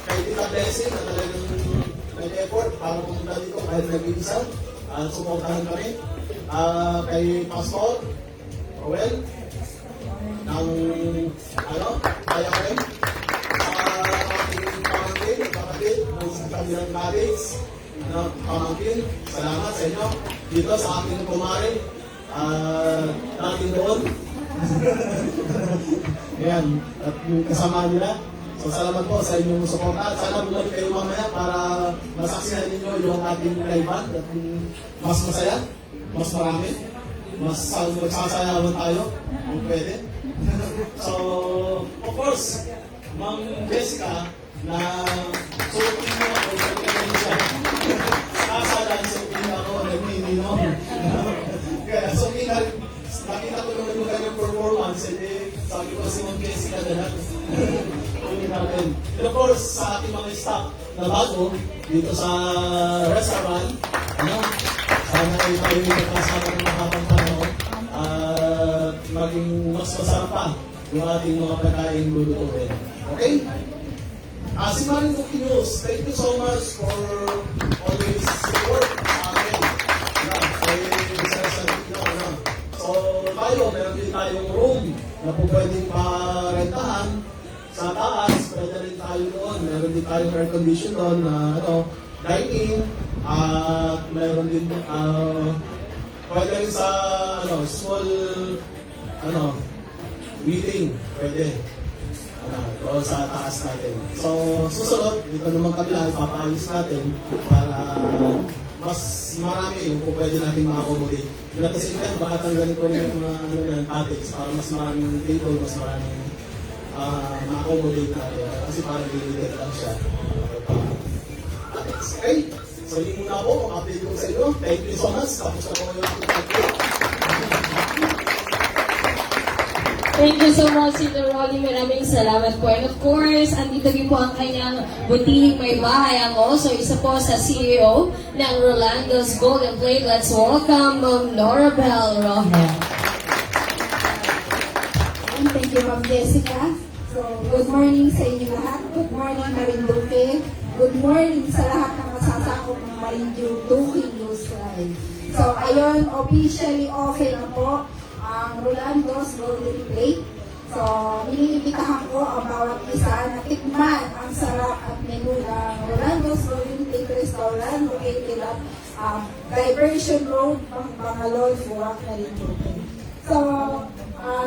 kay Tita Blessing na talagang nag-effort para pumunta dito kahit nag-iisa at suportahan kami. Kay Pastor Rowel ng kaya rin sa aking pamangkin, kapatid ng kabilang college na pamangkin. Salamat sa inyo dito sa aking kumari natin doon. Ayan, at yung kasama nila. So salamat po sa inyong suporta at sana bumalik kayo mamaya para masaksihan ninyo yung ating live band at mas masaya, mas marami, mas magsasayawan tayo kung pwede. So, of course, Ma'am Jessica, na suotin mo ako sa kanya siya. Kasalan, suotin ako, nagmimino. Kaya, so, nakita ko naman yung kanyang performance, sabi ko si Ma'am Jessica na natin. And of course, sa ating mga staff na bago, dito sa restaurant, sana ay tayo yung magkasama ng mahabang panahon at maging mas masarap pa yung ating mga pagkain lulutuin. Okay? Si Marin Cookie News, thank you so much for always support sa akin. So, tayo, meron din tayong room na po pwedeng parentahan sa taas, pwede rin tayo doon. Meron din tayong air condition doon na dining, at meron din pwede rin sa small meeting, pwede doon sa taas natin. So susunod, dito naman kabila, ipapaayos natin para mas marami yung kung pwede natin ma-accommodate. At the same time, baka tanggalin ko rin yung mga topics para mas maraming table, mas maraming ma-accommodate natin. Kasi parang limited lang siya. Okay? So yun muna po, ang update ko sa inyo. Thank you so much. Tapos na po yung update. Thank you so much, Sir Rolly. Maraming salamat po. And of course, andito din po ang kanyang butihing may bahay. Ang also isa po sa CEO ng Rolando's Golden Plate. Let's welcome Ma'am Norabel Rohel. And thank you, Ma'am Jessica. So, good morning sa inyo lahat. Good morning, Marinduque. Good morning sa lahat ng masasakop ng Marinduque News Live. So, ayun, officially okay na po ang Rolando's Golden Plate. So, iniimbitahan ko ang bawat isa na tikman ang sarap at menu ng Rolando's Golden Plate Restaurant located at Diversion Road, Bangalore, Buwak, Marinduque. So,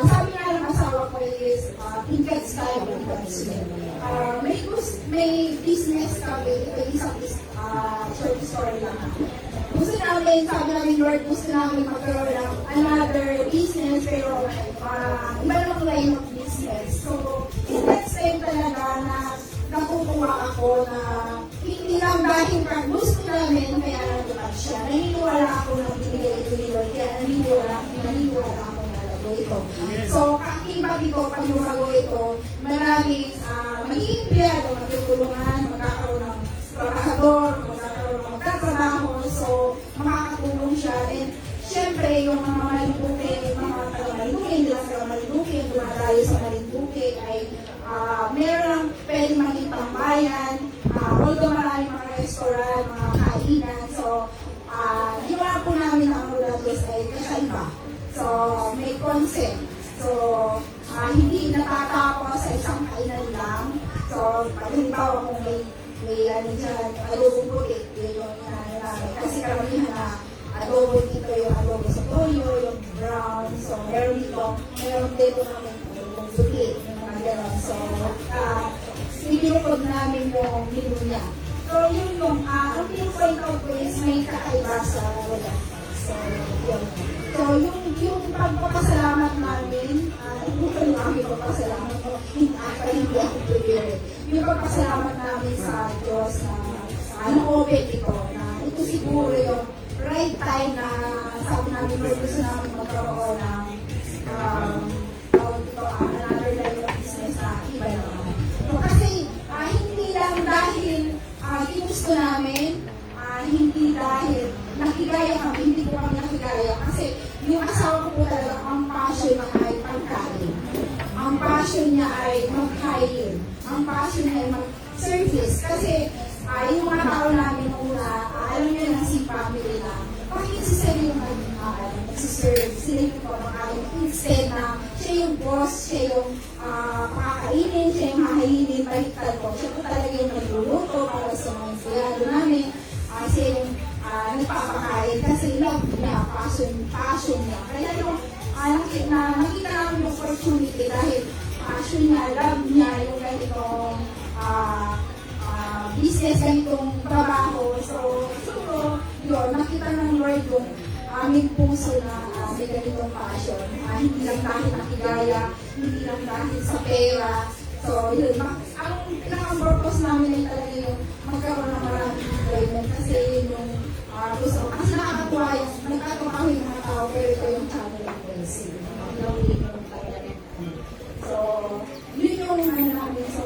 sabi nga ng asawa ko is, invest tayo, invest. May business kami, ito isang short story lang. Gusto namin, sabi namin, Lord, gusto namin magkaroon ng another business, pero iba naman line of business. So, it's time talaga na nakukuha ako na hindi lang dahil gusto namin, kaya nandun siya. Naniniwala ako na binigay ito ni Lord, kaya naniniwala ako na lalo ito. So, kakibag ito, pag lumago ito, maraming magiging empleyado, magtutulungan, magkakaroon ng trabahador, magkakaroon ng magkatrabaho, so makakatulong siya. And syempre, yung mga Marinduque, yung mga taga-Marinduque, hindi lang taga-Marinduque, yung dumadayo sa Marinduque ay meron pwedeng maging pangbayan, although maraming mga restaurant, mga kainan, so ginawa po namin ang Rolando's ay kakaiba. So, may concept. So, hindi natatapos sa isang kainan lang. So, pag halimbawa kung may dyan, adobong puti, yun yung namin. Kasi karamihan na adobo dito, yung adobo sa toyo, yung brown. So, meron dito namin yung puti, yung mga gano'n. So, sinilupod namin yung menu niya. So, yun yung, ang pin-point out ko is may kakaiba sa wala. So, yun. So, yung pagpapasalamat namin, ito yung aming pagpapasalamat ko, hindi ako prepare. Yung pagpapasalamat namin sa Diyos na open ito, na ito siguro yung right time na sabi namin, gusto namin magkaroon ng another line of business na iba naman. So, kasi hindi lang passion niya ay mag-service. Kasi yung mga tao namin una, alam niyo na si family na, bakit si Sir yung nagsiserve? Sila yung pamakain. Instead na siya yung boss, siya yung pakakainin, siya yung hahainin, baliktad ko. Siya po talaga yung nagluluto para sa mga empleyado namin. Siya yung nagpapakain kasi love niya, passion niya. Kaya yung nakita namin yung opportunity dahil passion niya, love niya yung ganitong business, ganitong trabaho. So, siguro, yun, nakita ng Lord yung aming puso na may ganitong passion. Hindi lang dahil nakigaya, hindi lang dahil sa pera. So, yun, ang purpose namin ay talaga yung magkaroon ng maraming employment kasi yun yung gusto. Kasi nakakatuwa yung, nagkatuwa yung mga tao, pero ito yung traveling blessing. So, yun yung namin. So,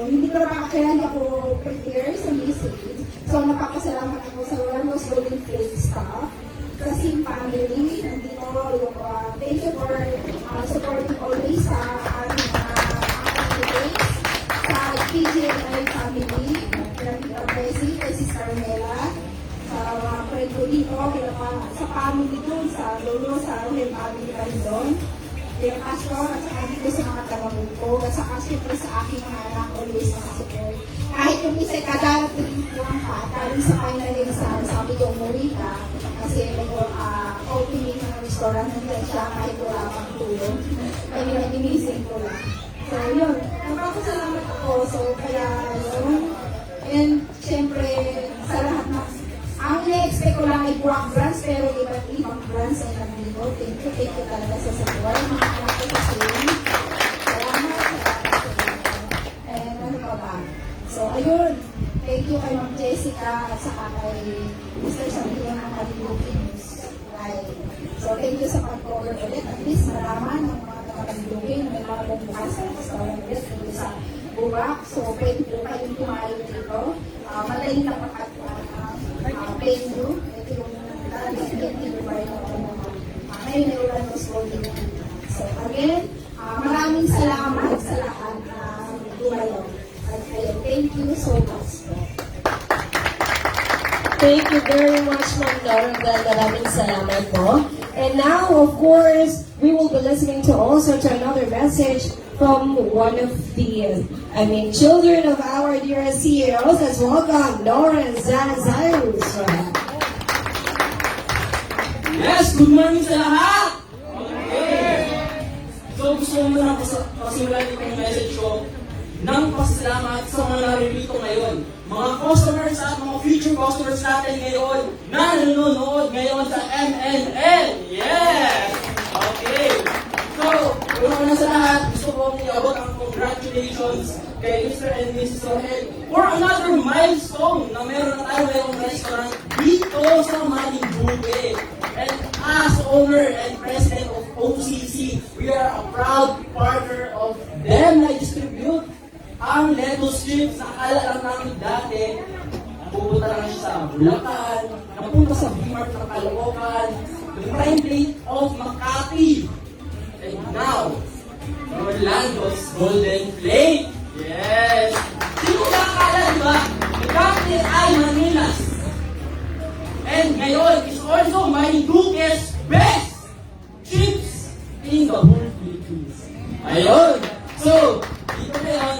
hindi ko kaya ako prepare sa message. So, napapasalamat ako sa Ramos Golden Flake staff, sa Sim family, nandito yung thank you for supporting always sa ating activities, sa PGMI family, Kira Presi, kay Sis Carmela, sa mga friend ko dito, sa family doon, sa Lolo, sa Rohel family pa rin doon. Kaya pastor, at saka dito sa mga tanong ko, at saka siyempre sa aking mga anak, always nakasupport. Kahit yung isa kadarating lang pa, dahil sa final exam, sabi ko umuwi ka, kasi may opening ng restaurant, nandiyan siya kahit wala pang tulong. Kaya nag-inising ko lang. So yun, napapasalamat ako, so kaya yun. And siyempre, sa lahat na, ang ina-expect ko lang ay Buwak Brands, pero iba't ibang brands ay nandito. Thank you talaga sa sabuhay. Mga anak ko sa swimming. Salamat. And ano pa ba? So, ayun. Thank you kay Ma'am Jessica at saka kay Mr. Sabihan ng Kalibukin News Live. So, thank you sa pag-cover ulit. At least malaman ng mga Kalibukin na may mga pagbukasan sa restaurant ulit dito sa Buwak. So, pwede po kayong tumayo dito. Madali lang venue. Ito yung ngayon ay ulan mo slowly. So, again, maraming salamat sa lahat na tumayo. At ayun, thank you so much. Thank you very much, Ma'am Laura. Maraming salamat po. And now, of course, we will be listening to also to another message from one of the, children of our dear CEOs. Let's welcome Nora Zazayus. Yes, good morning sa lahat! Okay. So gusto ko muna pasimulan itong message ko ng pasalamat sa mga naririto ngayon. Mga customers at mga future customers natin ngayon na nanonood ngayon sa MNL. Yes! Okay. So, una sa lahat, gusto ko iabot ang congratulations kay Mr. and Mrs. Rohel for another milestone na meron na tayo ngayong restaurant dito sa Malinbuque. And as owner and president of OCC, we are a proud partner of them na distribute ang lettuce chips na akala lang namin dati. Napupunta lang siya sa Bulacan, napunta sa B-Mart ng Caloocan, the prime plate of Makati. And now, Orlando's Golden Plate. Yes! Sino nakakala, di ba? Makati ay Manilas. And ngayon is also Malinduque's best chips in the whole Philippines. Ayun! So, dito ngayon,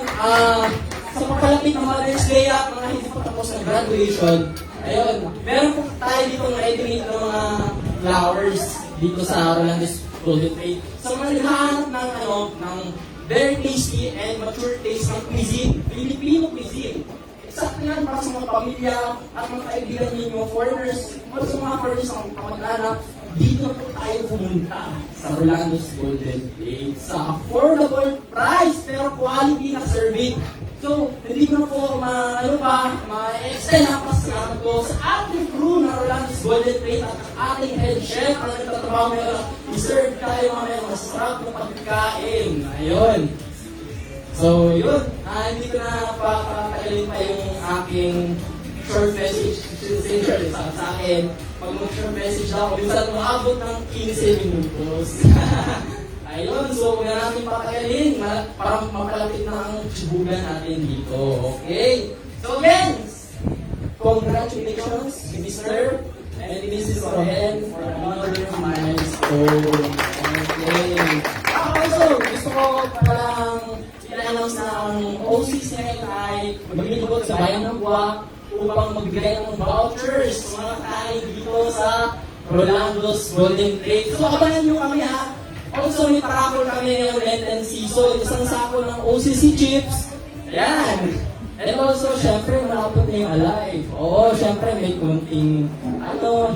sa papalapit ng Mother's Day at mga hindi pa tapos ng graduation, ayun, meron po tayo dito ready-made ng mga flowers dito sa Orlando's Golden Plate. Sa mga naghahanap ng very tasty and mature taste ng cuisine, Filipino cuisine. Exactly yan para sa mga pamilya at mga kaibigan ninyo, foreigners, o sa mga foreigners ng kamag-anak, dito po tayo pumunta sa Orlando's Golden Plate sa affordable price pero quality na serving. So, hindi ko na po ma-extend ang pasalamat ko sa ating crew na Orlando's Golden Plate at ating head chef na nagtatrabaho ngayon. I-serve tayo mga masarap na pagkain. Ayun. So, yun. Hindi ko na papatagalin pa yung aking short message. Short sa akin. Pag mag-short message ako, minsan umabot ng 15 minutos. Ayun, so huwag na natin patagalin para mapalapit na ang subugan natin dito. Okay? So again, congratulations, Mr. and Mrs. Rohen for another milestone. Okay. Also, gusto ko palang i-announce na ang OCC ngayon ay maglilibot sa bayan ng Buwak upang magbigay ng vouchers sa mga kain dito sa Rolando's Golden Plate. So, abangan nyo kami ha. Also, may parakol kami ngayong Lenten season. Isang sako ng OCC chips. Ayan. And also, syempre, malapot na yung Alive. Oo, syempre, may kunting,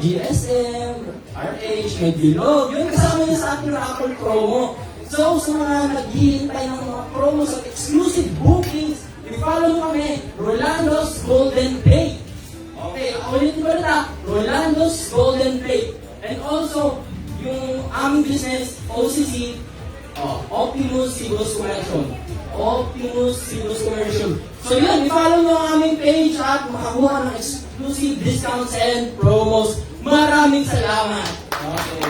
GSM, RH, may bilog. Yun kasama niya sa ating raffle promo. So, sa mga naghihintay ng mga promos at exclusive bookings, i-follow mo kami, Rolando's Golden Plate. Okay, ulit ba na? Rolando's Golden Plate. And also, yung aming business, OCC, Optimus Celos Collection. Optimus Celos Collection. So yun, i-follow nyo ang aming page at makakuha ng exclusive discounts and promos. Maraming salamat. Okay.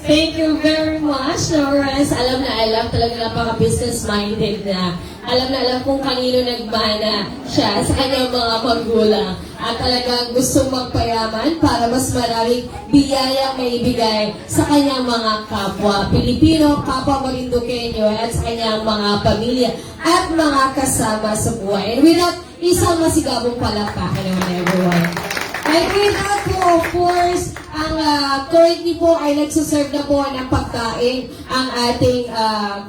Thank you very much, Lawrence. Alam na alam, talaga napaka-business-minded na. Alam na alam kung kanino nagmana siya sa kanyang mga magulang. At talagang gustong magpayaman para mas maraming biyaya may ibigay sa kanyang mga kapwa Pilipino, kapwa Marinduqueño, at sa kanyang mga pamilya at mga kasama sa buhay. And with that, isang masigabong palakpakan naman, everyone. And with that po, of course, ang currently po ay nagsuserve na po ng pagkain ang ating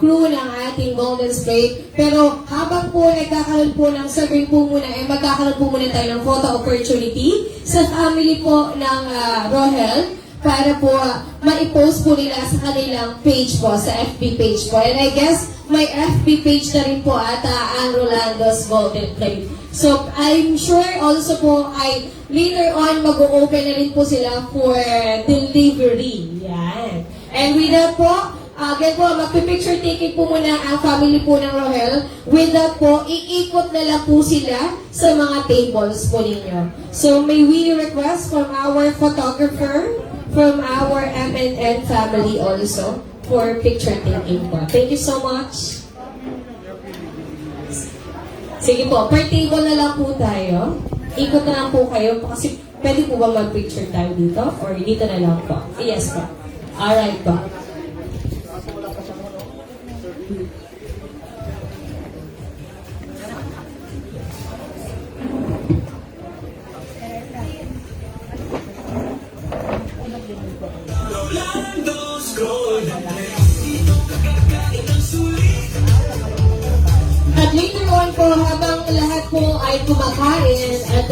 crew ng ating Golden Plate. Pero habang po nagkakaroon po ng serving po muna, magkakaroon po muna tayo ng photo opportunity sa family po ng Rohel para po ma-post po nila sa kanilang page po, sa FB page po. And I guess may FB page na rin po ata ang Rolando's Golden Plate. So, I'm sure also po ay later on mag-o-open na rin po sila for delivery. Yan. And with that po, again po, magpipicture taking po muna ang family po ng Rohel. With that po, iikot na lang po sila sa mga tables po ninyo. So, may we request from our photographer, from our MNN family also, for picture taking po. Thank you so much. Sige po, per table na lang po tayo. Ikot na lang po kayo kasi pwede po ba mag-picture tayo dito? Or dito na lang po? Yes po. Alright po. At later on po, habang lahat po ay kumakain at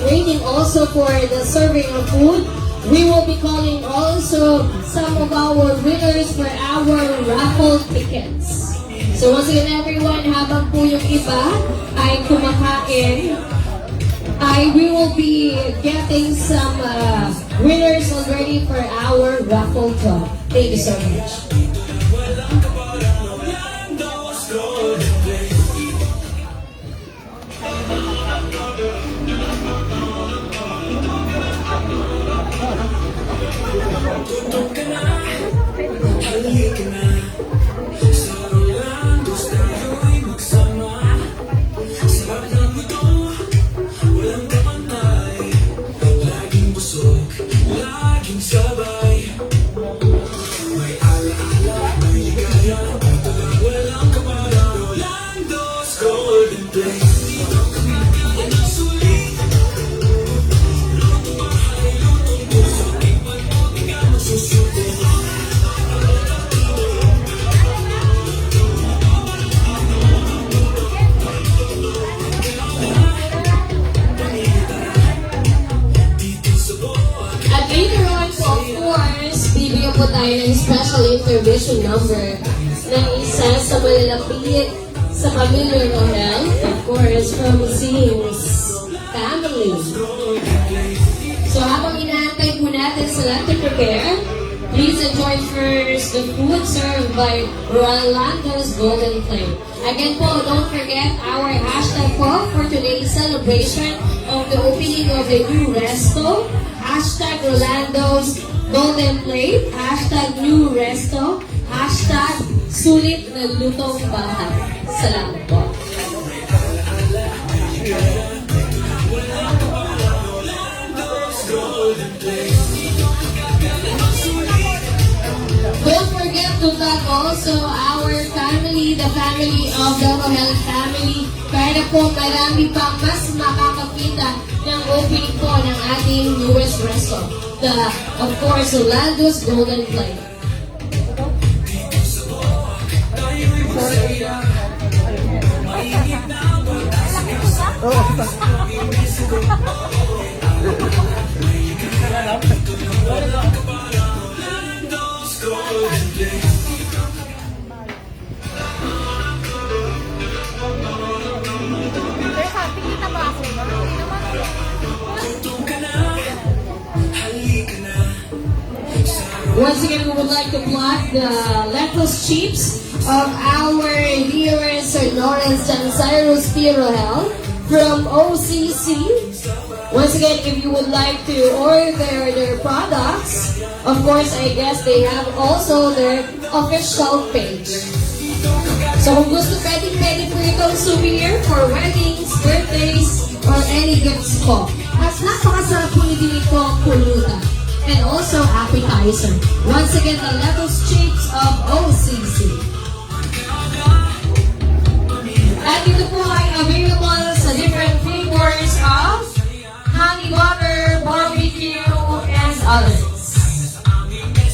waiting also for the serving of food, we will be calling also some of our winners for our raffle tickets. So once again everyone, habang po yung iba ay kumakain, we will be getting some winners already for our raffle draw. Thank you so much. At later on po, of course, bibigyan po tayo ng special intervention number ng isa sa malalapit sa pamilya Rohel, of course, from Sims family. So habang inaantay po natin sila to prepare, please enjoy first the food served by Rolando's Golden Plate. Again po, don't forget our hashtag po for today's celebration of the opening of the new resto. hashtag Rolando's Golden Plate, hashtag New Resto, hashtag Sulit na Lutong Bahay. Salamat po. Don't forget to tag also our family, the family of the Rohel family, para po marami pang mas makakakita ng opening po ng ating newest restaurant. Of course, Rolando's Golden Plate. Teka, tingin mo ako. Tingin naman. Once again, we would like to plug the lettuce chips of our dear Sir Lawrence and Cyrus P. Rohel from OCC. Once again, if you would like to order their products, of course, I guess they have also their official page. So kung gusto, pwede po itong souvenir for weddings, birthdays, or any gifts po. At napakasarap po nito ang pulutan. And also appetizer. Once again, the lettuce chips of OCC. At ito po ay available sa different flavors of honey butter, barbecue, and others.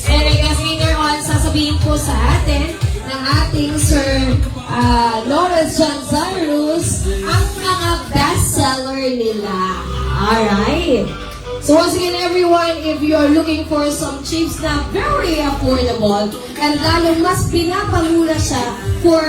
And I guess later on, sasabihin po sa atin ng ating Sir Lawrence John Cyrus ang mga bestseller nila. Alright. So once again, everyone, if you are looking for some chips na very affordable, and lalo mas pinapamura siya for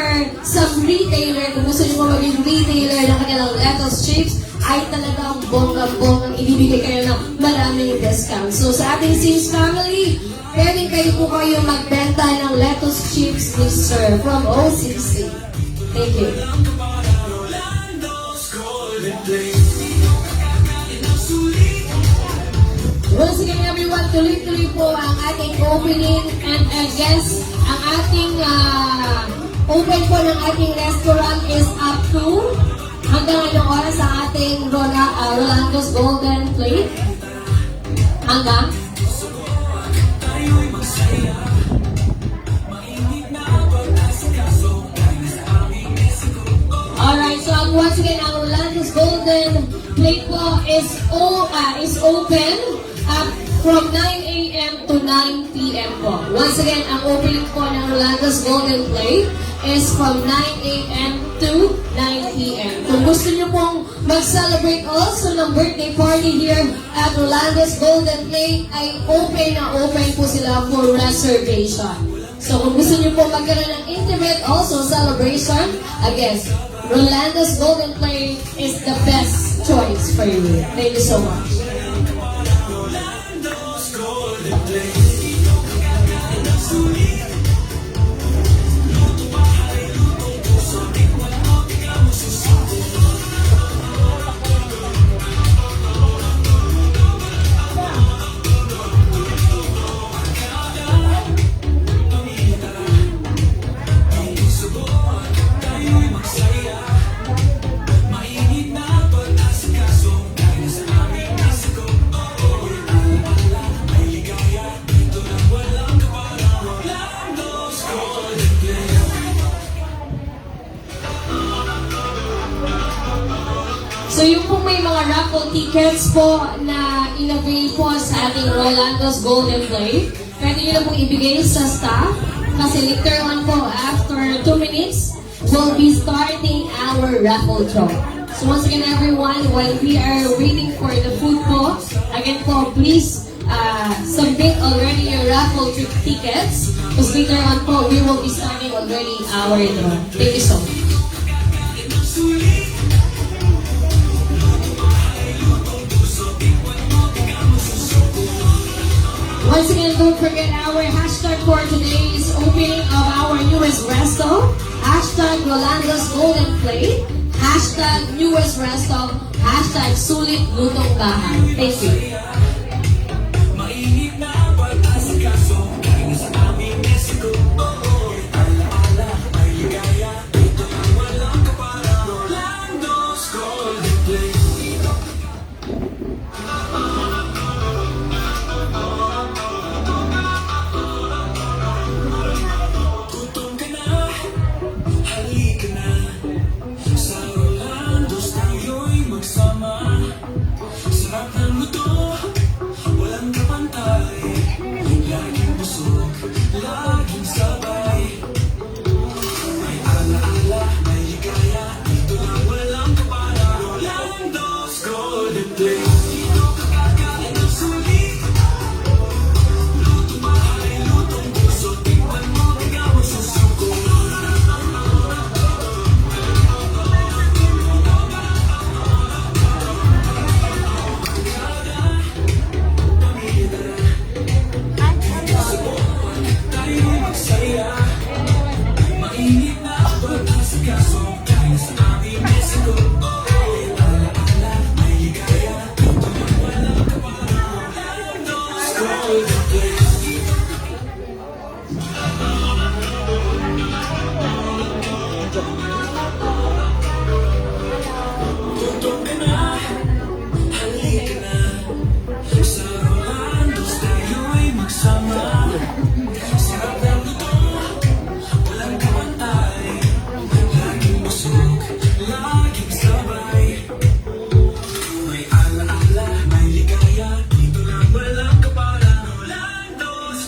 some retailer, kung gusto nyo maging retailer ng kanilang lettuce chips, ay talagang bonggang-bonggang ibibigay kayo ng maraming discount. So sa ating Sims family, pwedeng kayo po kayo magbenta ng lettuce chips ni Sir from OCC. Thank you. Once again, everyone, tuloy-tuloy po ang ating opening, and I guess ang ating open po ng ating restaurant is up to hanggang anong oras ang ating Rolando's Golden Plate? Hanggang? Alright, so once again, ang Rolando's Golden Plate po is open from 9 a.m. to 9 p.m. po. Once again, ang opening po ng Rolando's Golden Plate is from 9 a.m. to 9 p.m. Kung gusto nyo pong mag-celebrate also ng birthday party here at Rolando's Golden Plate, ay open na open po sila for reservation. So kung gusto nyo pong magkaroon ng intimate also celebration, I guess, Rolando's Golden Plate is the best choice for you. Thank you so much. So yung pong may mga raffle tickets po na in-avail po sa ating Rolando's Golden Plate, pwede nyo na pong ibigay sa staff kasi later on po, after 2 minutes, we'll be starting our raffle draw. So once again, everyone, while we are waiting for the food po, again po, please submit already your raffle tickets because later on po, we will be starting already our draw. Thank you so much. Once again, don't forget our hashtag for today's opening of our newest resto. Hashtag Rolando's Golden Plate. Hashtag newest resto. Hashtag Sulit Lutong Bahay. Thank you.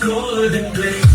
Golden Place.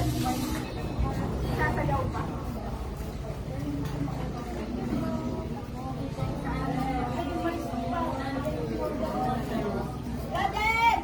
Sasagaw pa. Gaden!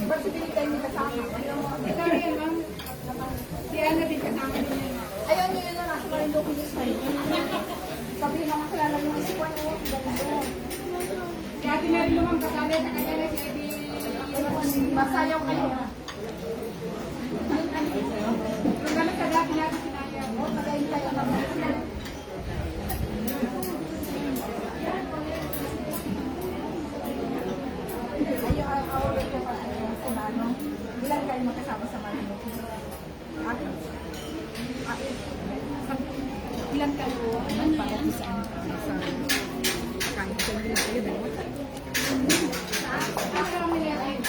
Ba't hindi tayo may kasama? Ikaw yan, ma'am. Si Ana din kasama din yan. Ayaw nyo yun na nasa Marinduque News kayo. Sabihin naman kilala nyo ang sikuan mo. Si Ate Mary naman kasali sa kanya na si Eddie. Masayaw kayo. Kung gano'n sa dati natin sinaya. O, nagayin kayo naman. Ayaw awal ko pa kung ano. Ilan kayo magkasama sa Marinduque? Ilan kayo? Ako kami niya kayo.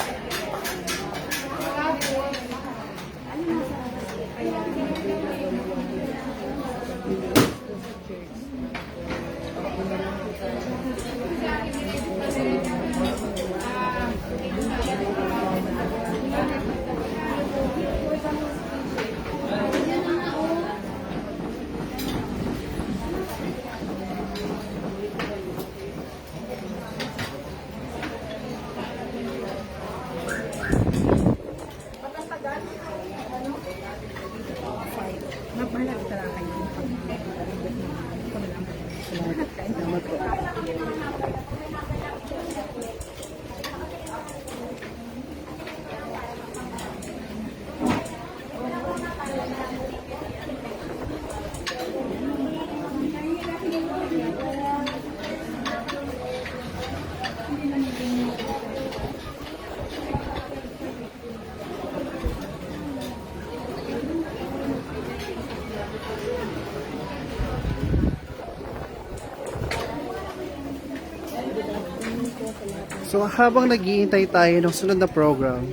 So habang naghihintay tayo ng sunod na program,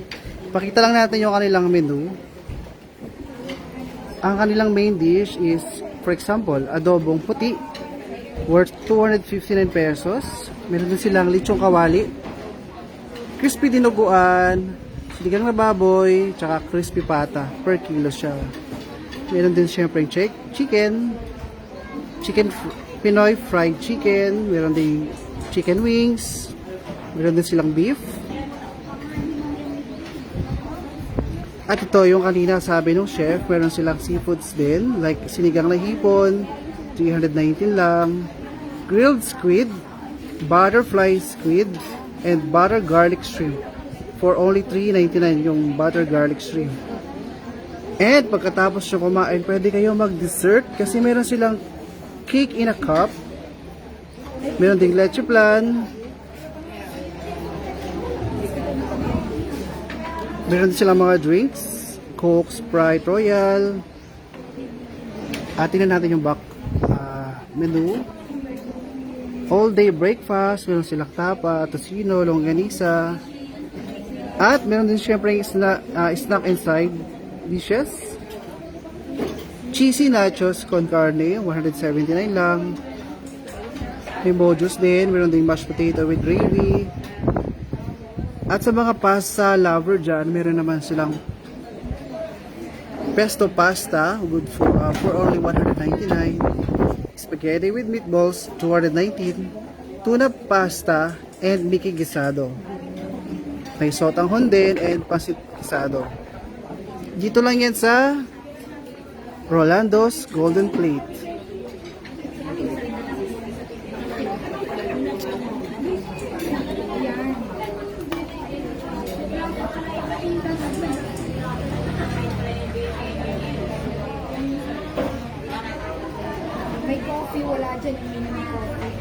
pakita lang natin yung kanilang menu. Ang kanilang main dish is, for example, adobong puti, worth 259 pesos. Meron din silang lechong kawali, crispy dinuguan, sinigang na baboy, tsaka crispy pata, per kilo siya. Meron din syempre chicken, Pinoy fried chicken, meron din chicken wings, meron din silang beef. At ito yung kanina sabi ng chef, meron silang seafoods din, like sinigang na hipon, 319 lang, grilled squid, butterfly squid, and butter garlic shrimp for only 399 yung butter garlic shrimp. And pagkatapos nyo kumain, pwede kayo mag-dessert kasi meron silang cake in a cup, meron ding leche plan, meron din silang mga drinks, Coke, Sprite, Royal. At tingnan natin yung back menu. All day breakfast, meron silang tapa, tocino, longganisa. At meron din syempre yung snack and side dishes. Cheesy nachos con carne, 179 lang. May mojos din, meron din mashed potato with gravy. At sa mga pasta lover dyan, meron naman silang pesto pasta, good for only 199. Spaghetti with meatballs, 219. Tuna pasta and Mickey Guisado. May sotanghon din and pancit guisado. Dito lang yan sa Rolando's Golden Plate. May coffee, wala dyan. Hindi na may coffee.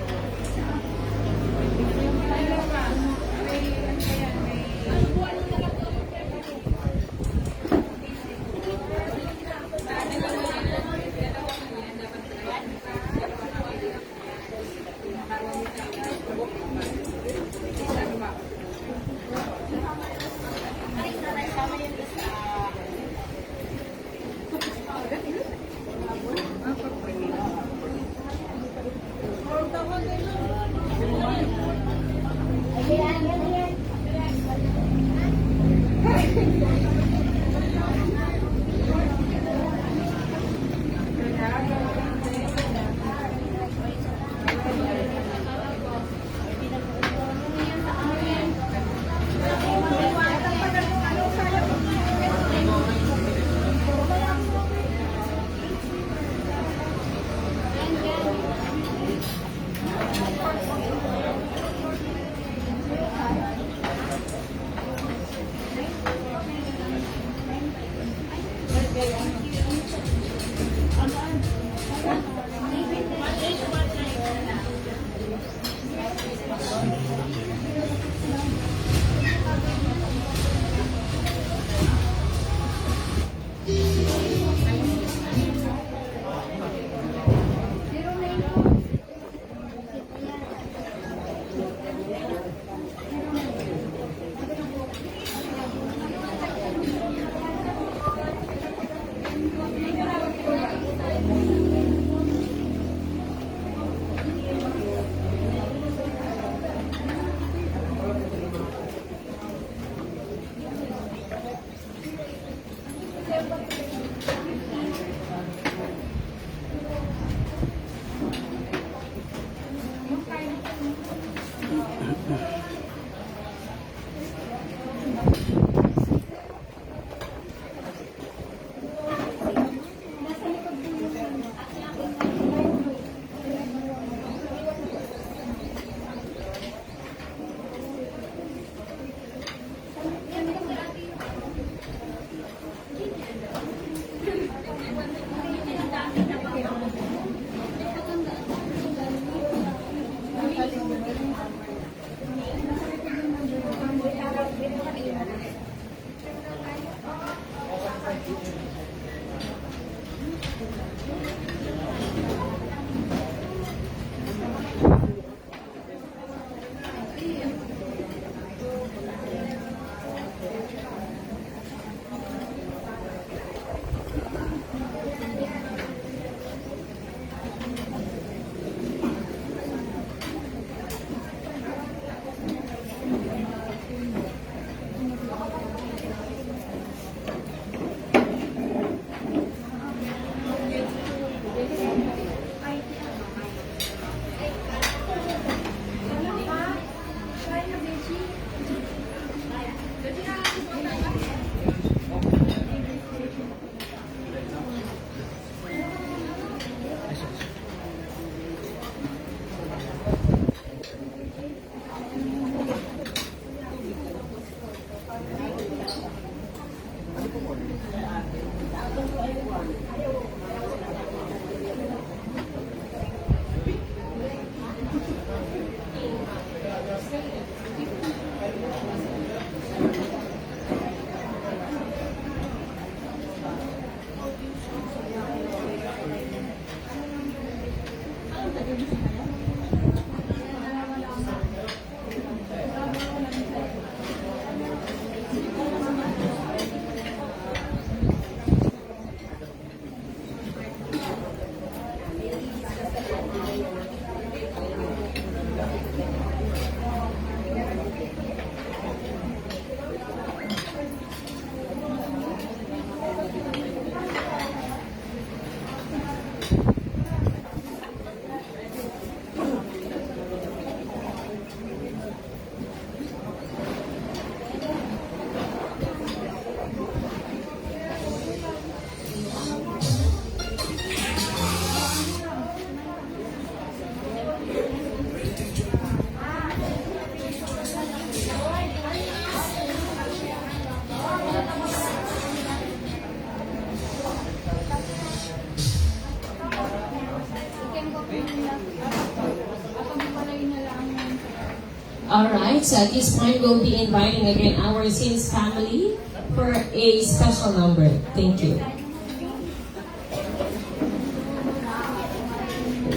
Alright, so at this point, we'll be inviting again our Sins family for a special number. Thank you.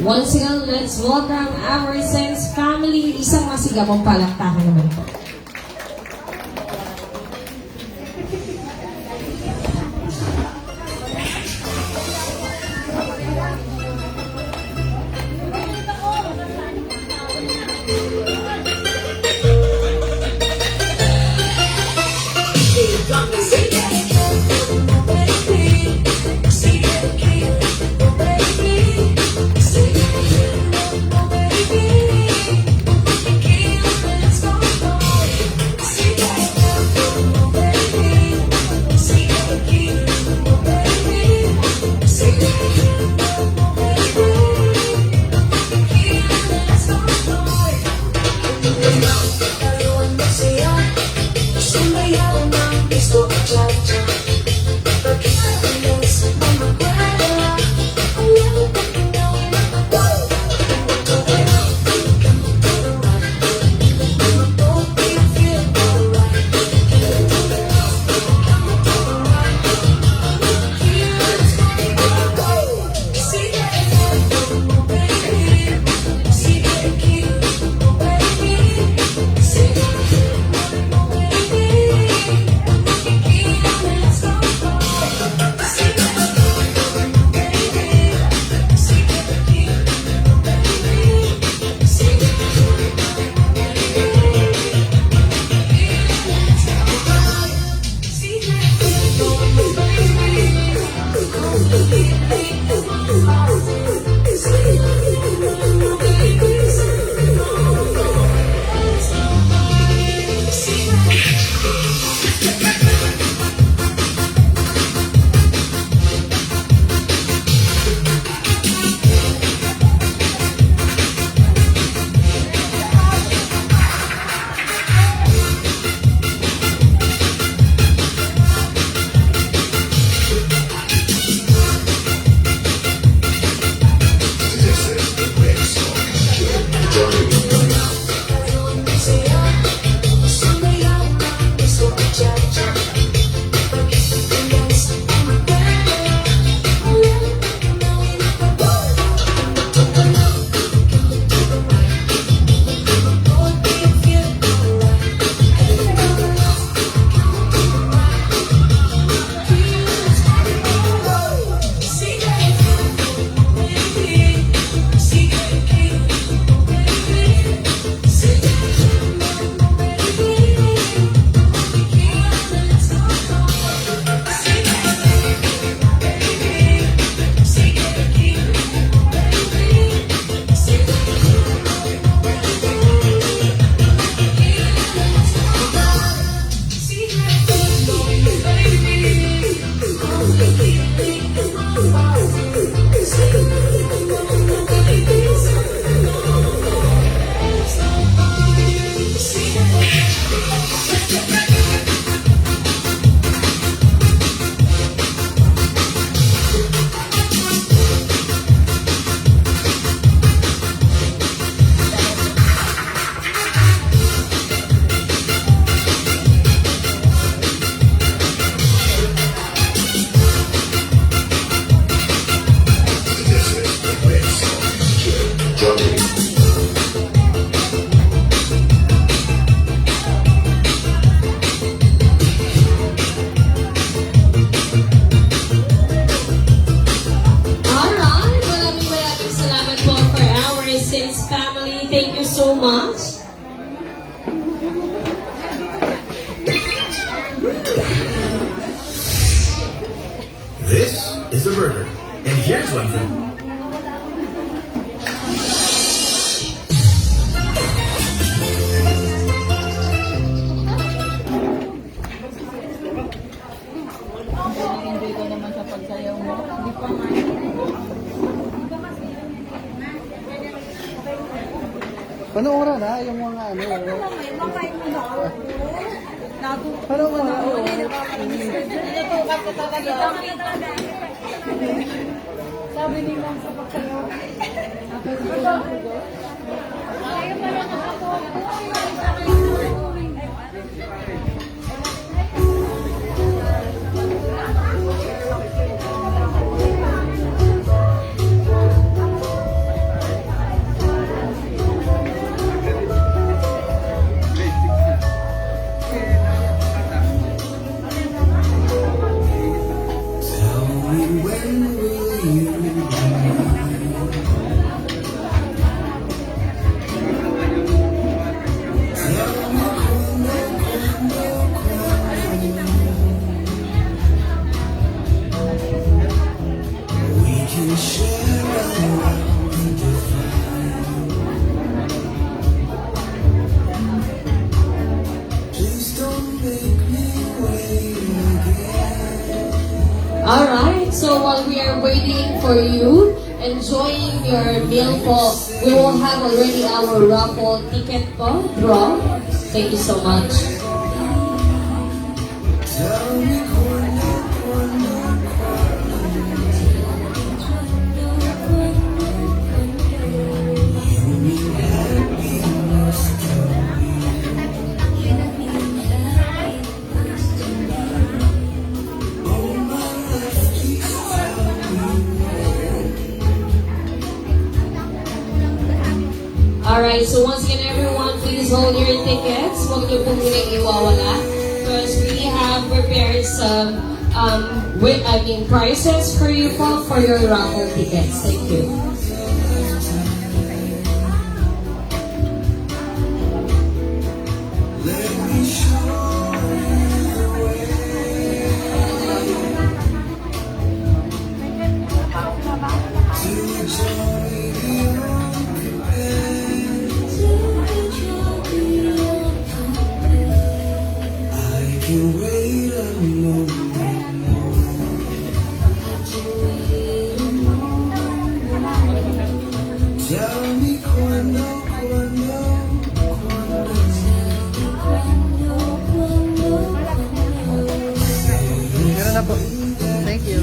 Once again, let's welcome our Sins family. Isang masigabong palakpakan naman po. Sumayaw ng disco at cheeseburger. And here's one for Panoorin na yung mga ano. Panoorin na. Sabi ni Ma'am sa pagsayaw. Alright, so while we are waiting for you, enjoying your meal po, we will have already our raffle ticket po, draw. Thank you so much. Alright, so once again everyone, please hold your tickets. Huwag niyo pong muling iwawala. Because we have prepared some prizes for you po for your raffle tickets. Thank you. Meron na po. Thank you.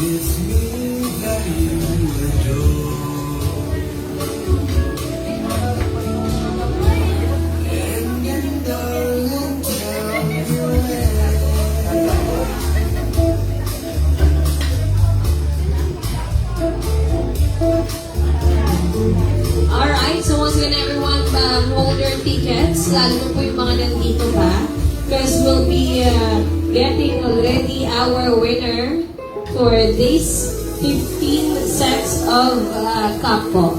It's me that you adore. lalo na po yung mga nandito pa. Because we'll be getting already our winner for this 15 sets of cup po.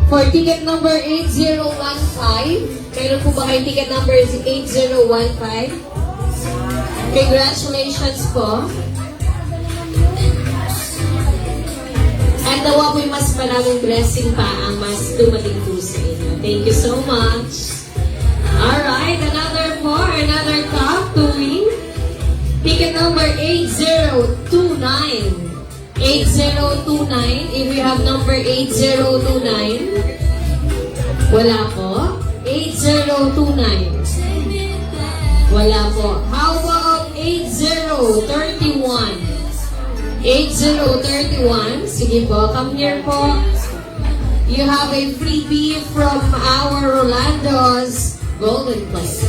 For ticket number 8015, meron po ba kayong ticket number 8015? Congratulations po. At nawa po yung mas maraming blessing pa ang mas dumating po sa inyo. Thank you so much. Alright, another cup to win. Ticket number 8029. 8029. If we have number 8029. Wala po. 8029. Wala po. How about 8031? 8031. Sige po, come here po. You have a freebie from our Rolando's Golden Plate.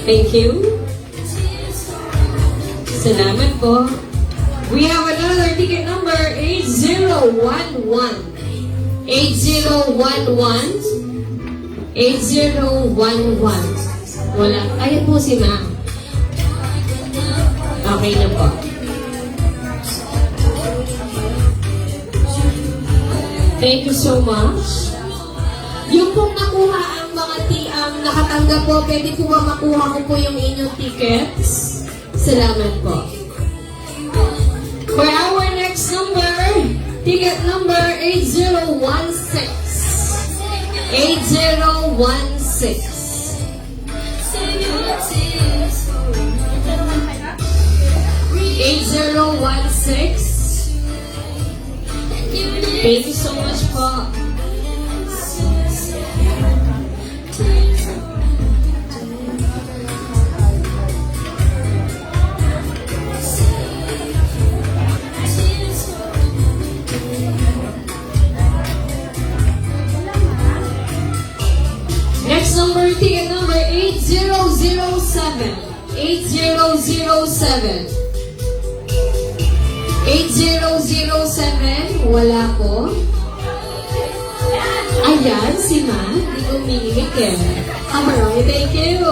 Thank you. Salamat po. We have another ticket number 8011. 8011. 8011. Wala. Ayan po si ma'am. Okay na po. Thank you so much. Yung pong nakuha ang mga nakatanggap po, pwede po ba makuha ko po yung inyong tickets? Salamat po. For our next number, ticket number 8016. 8016. 8016. Thank you so much po. Next number, ticket number 8007. 8007. 8007, wala po. Ayan, si Ma, hindi ko umingimik eh. Alright, thank you.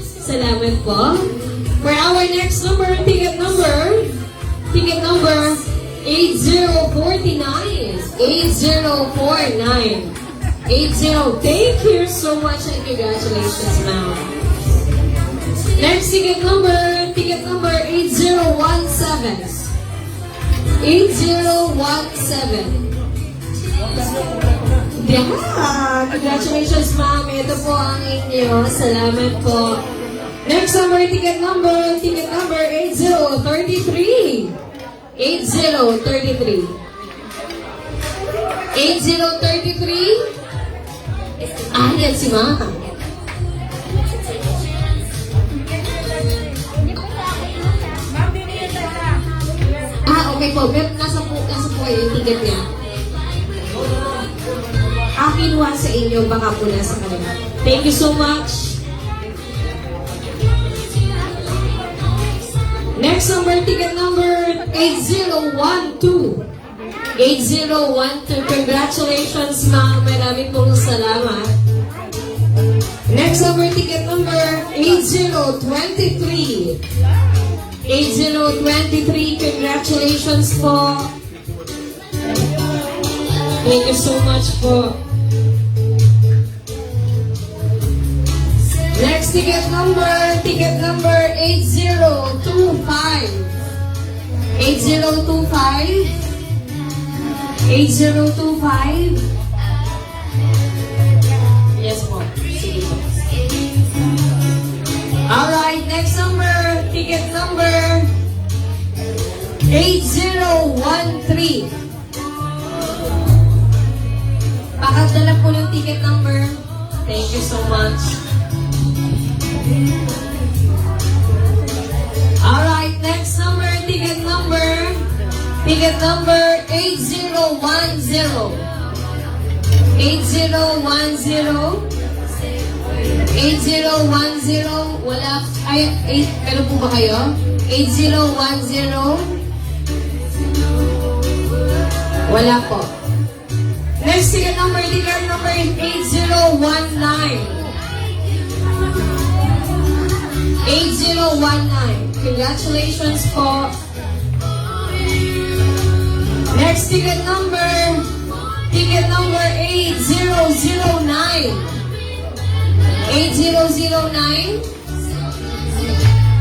Salamat po. For our next number, ticket number 8049. 8049. 80, thank you so much and congratulations, ma'am. Next ticket number 8017. 8017. Yeah! Congratulations, ma'am. Ito po ang inyo. Salamat po. Next number, ticket number 8033. 8033. 8033. Ah, yan si ma'am. Okay po, pero nasa po kayo yung ticket niya. Kinuha sa inyo, baka po nasa kanila. Thank you so much. Next number, ticket number 8012. 8012. Congratulations, ma'am. Maraming pong salamat. Next number, ticket number 8023. 8023, congratulations po. Thank you so much po. Next ticket number 8025. 8025. 8025. Yes po. Sige po. Alright, next number, ticket number 8013. Pakatala po yung ticket number. Thank you so much. Alright, next number, ticket number 8010. 8010. 8010, wala, ay, meron po ba kayo? 8010, wala po. Next ticket number 8014. 8019. Congratulations po. Next ticket number 8009. 8009.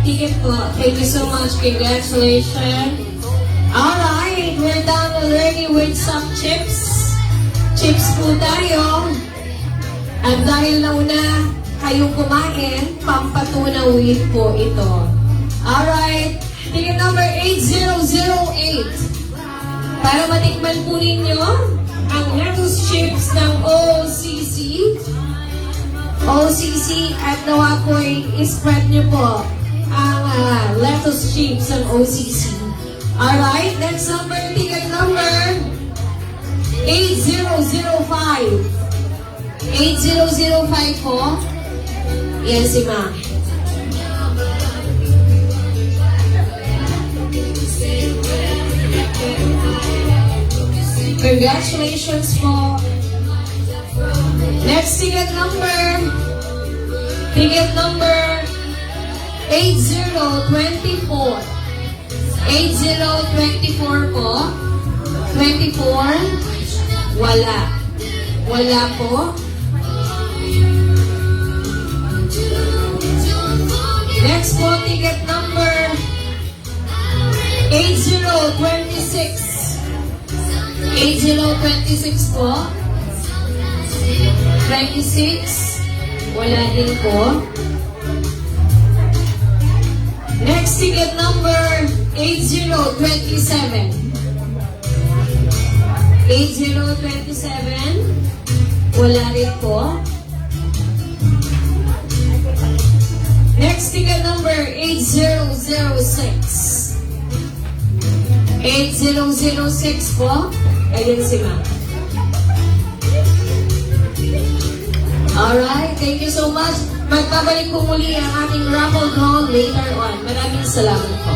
Ticket po. Thank you so much. Congratulations. Alright, we're done already with some chips. Chips po tayo. At dahil nauna kayong kumain, pampatunawin po ito. Alright, ticket number 8008. Para matikman po ninyo ang lettuce chips ng OCC. OCC at nawa po i-spread nyo po ang lettuce chips ng OCC. Alright, next number, ticket number 8005. 8005 po. Yan si Ma. Congratulations po. Next ticket number 8024. 8024 po. 24. Wala. Wala po. Next po, ticket number 8026. 8026 po. 26. Wala din po. Next ticket number 8027. 8027. Wala rin po. Next ticket number 8006. 8006 po. Ayun si Ma. Alright, thank you so much. Magbabalik po muli ang ating raffle draw later on. Maraming salamat po.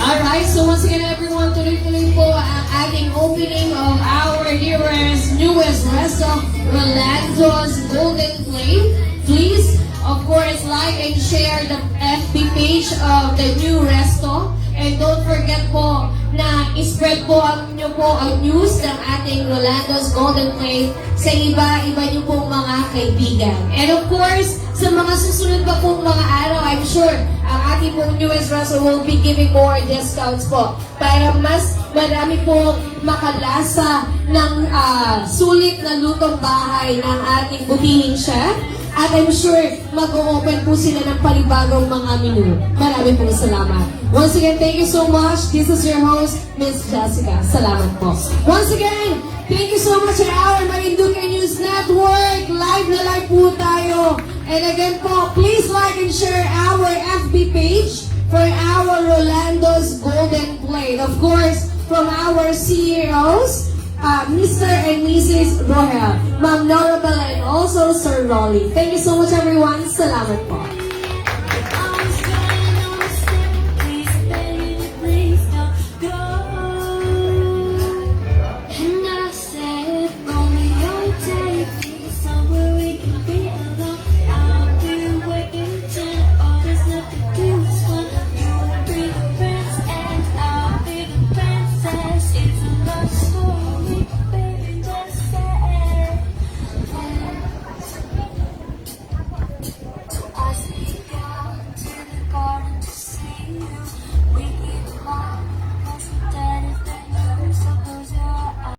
Alright, so once again everyone, tuloy-tuloy po ang ating opening of our newest resto, Rolando's Golden Flame. Please, of course, like and share the FB page of the new resto. And don't forget po na ispread po ang news ng ating Rolando's Golden Flame sa iba-iba niyo pong mga kaibigan. And of course, sa mga susunod pa pong mga araw, I'm sure ang ating pong newest resto will be giving more discounts po para mas marami po makalasa ng sulit na lutong bahay ng ating butihing chef. At I'm sure mag-open po sila ng panibagong mga menu. Maraming pong salamat. Once again, thank you so much. This is your host, Miss Jessica. Salamat po. Once again, thank you so much to our Marinduque News Network. Live na live po tayo. And again po, please like and share our FB page for our Rolando's Golden Plate. Of course, from our CEOs, Mr. and Mrs. Rohel, Ma'am Norabel, and also Sir Rolly. Thank you so much everyone. Salamat po.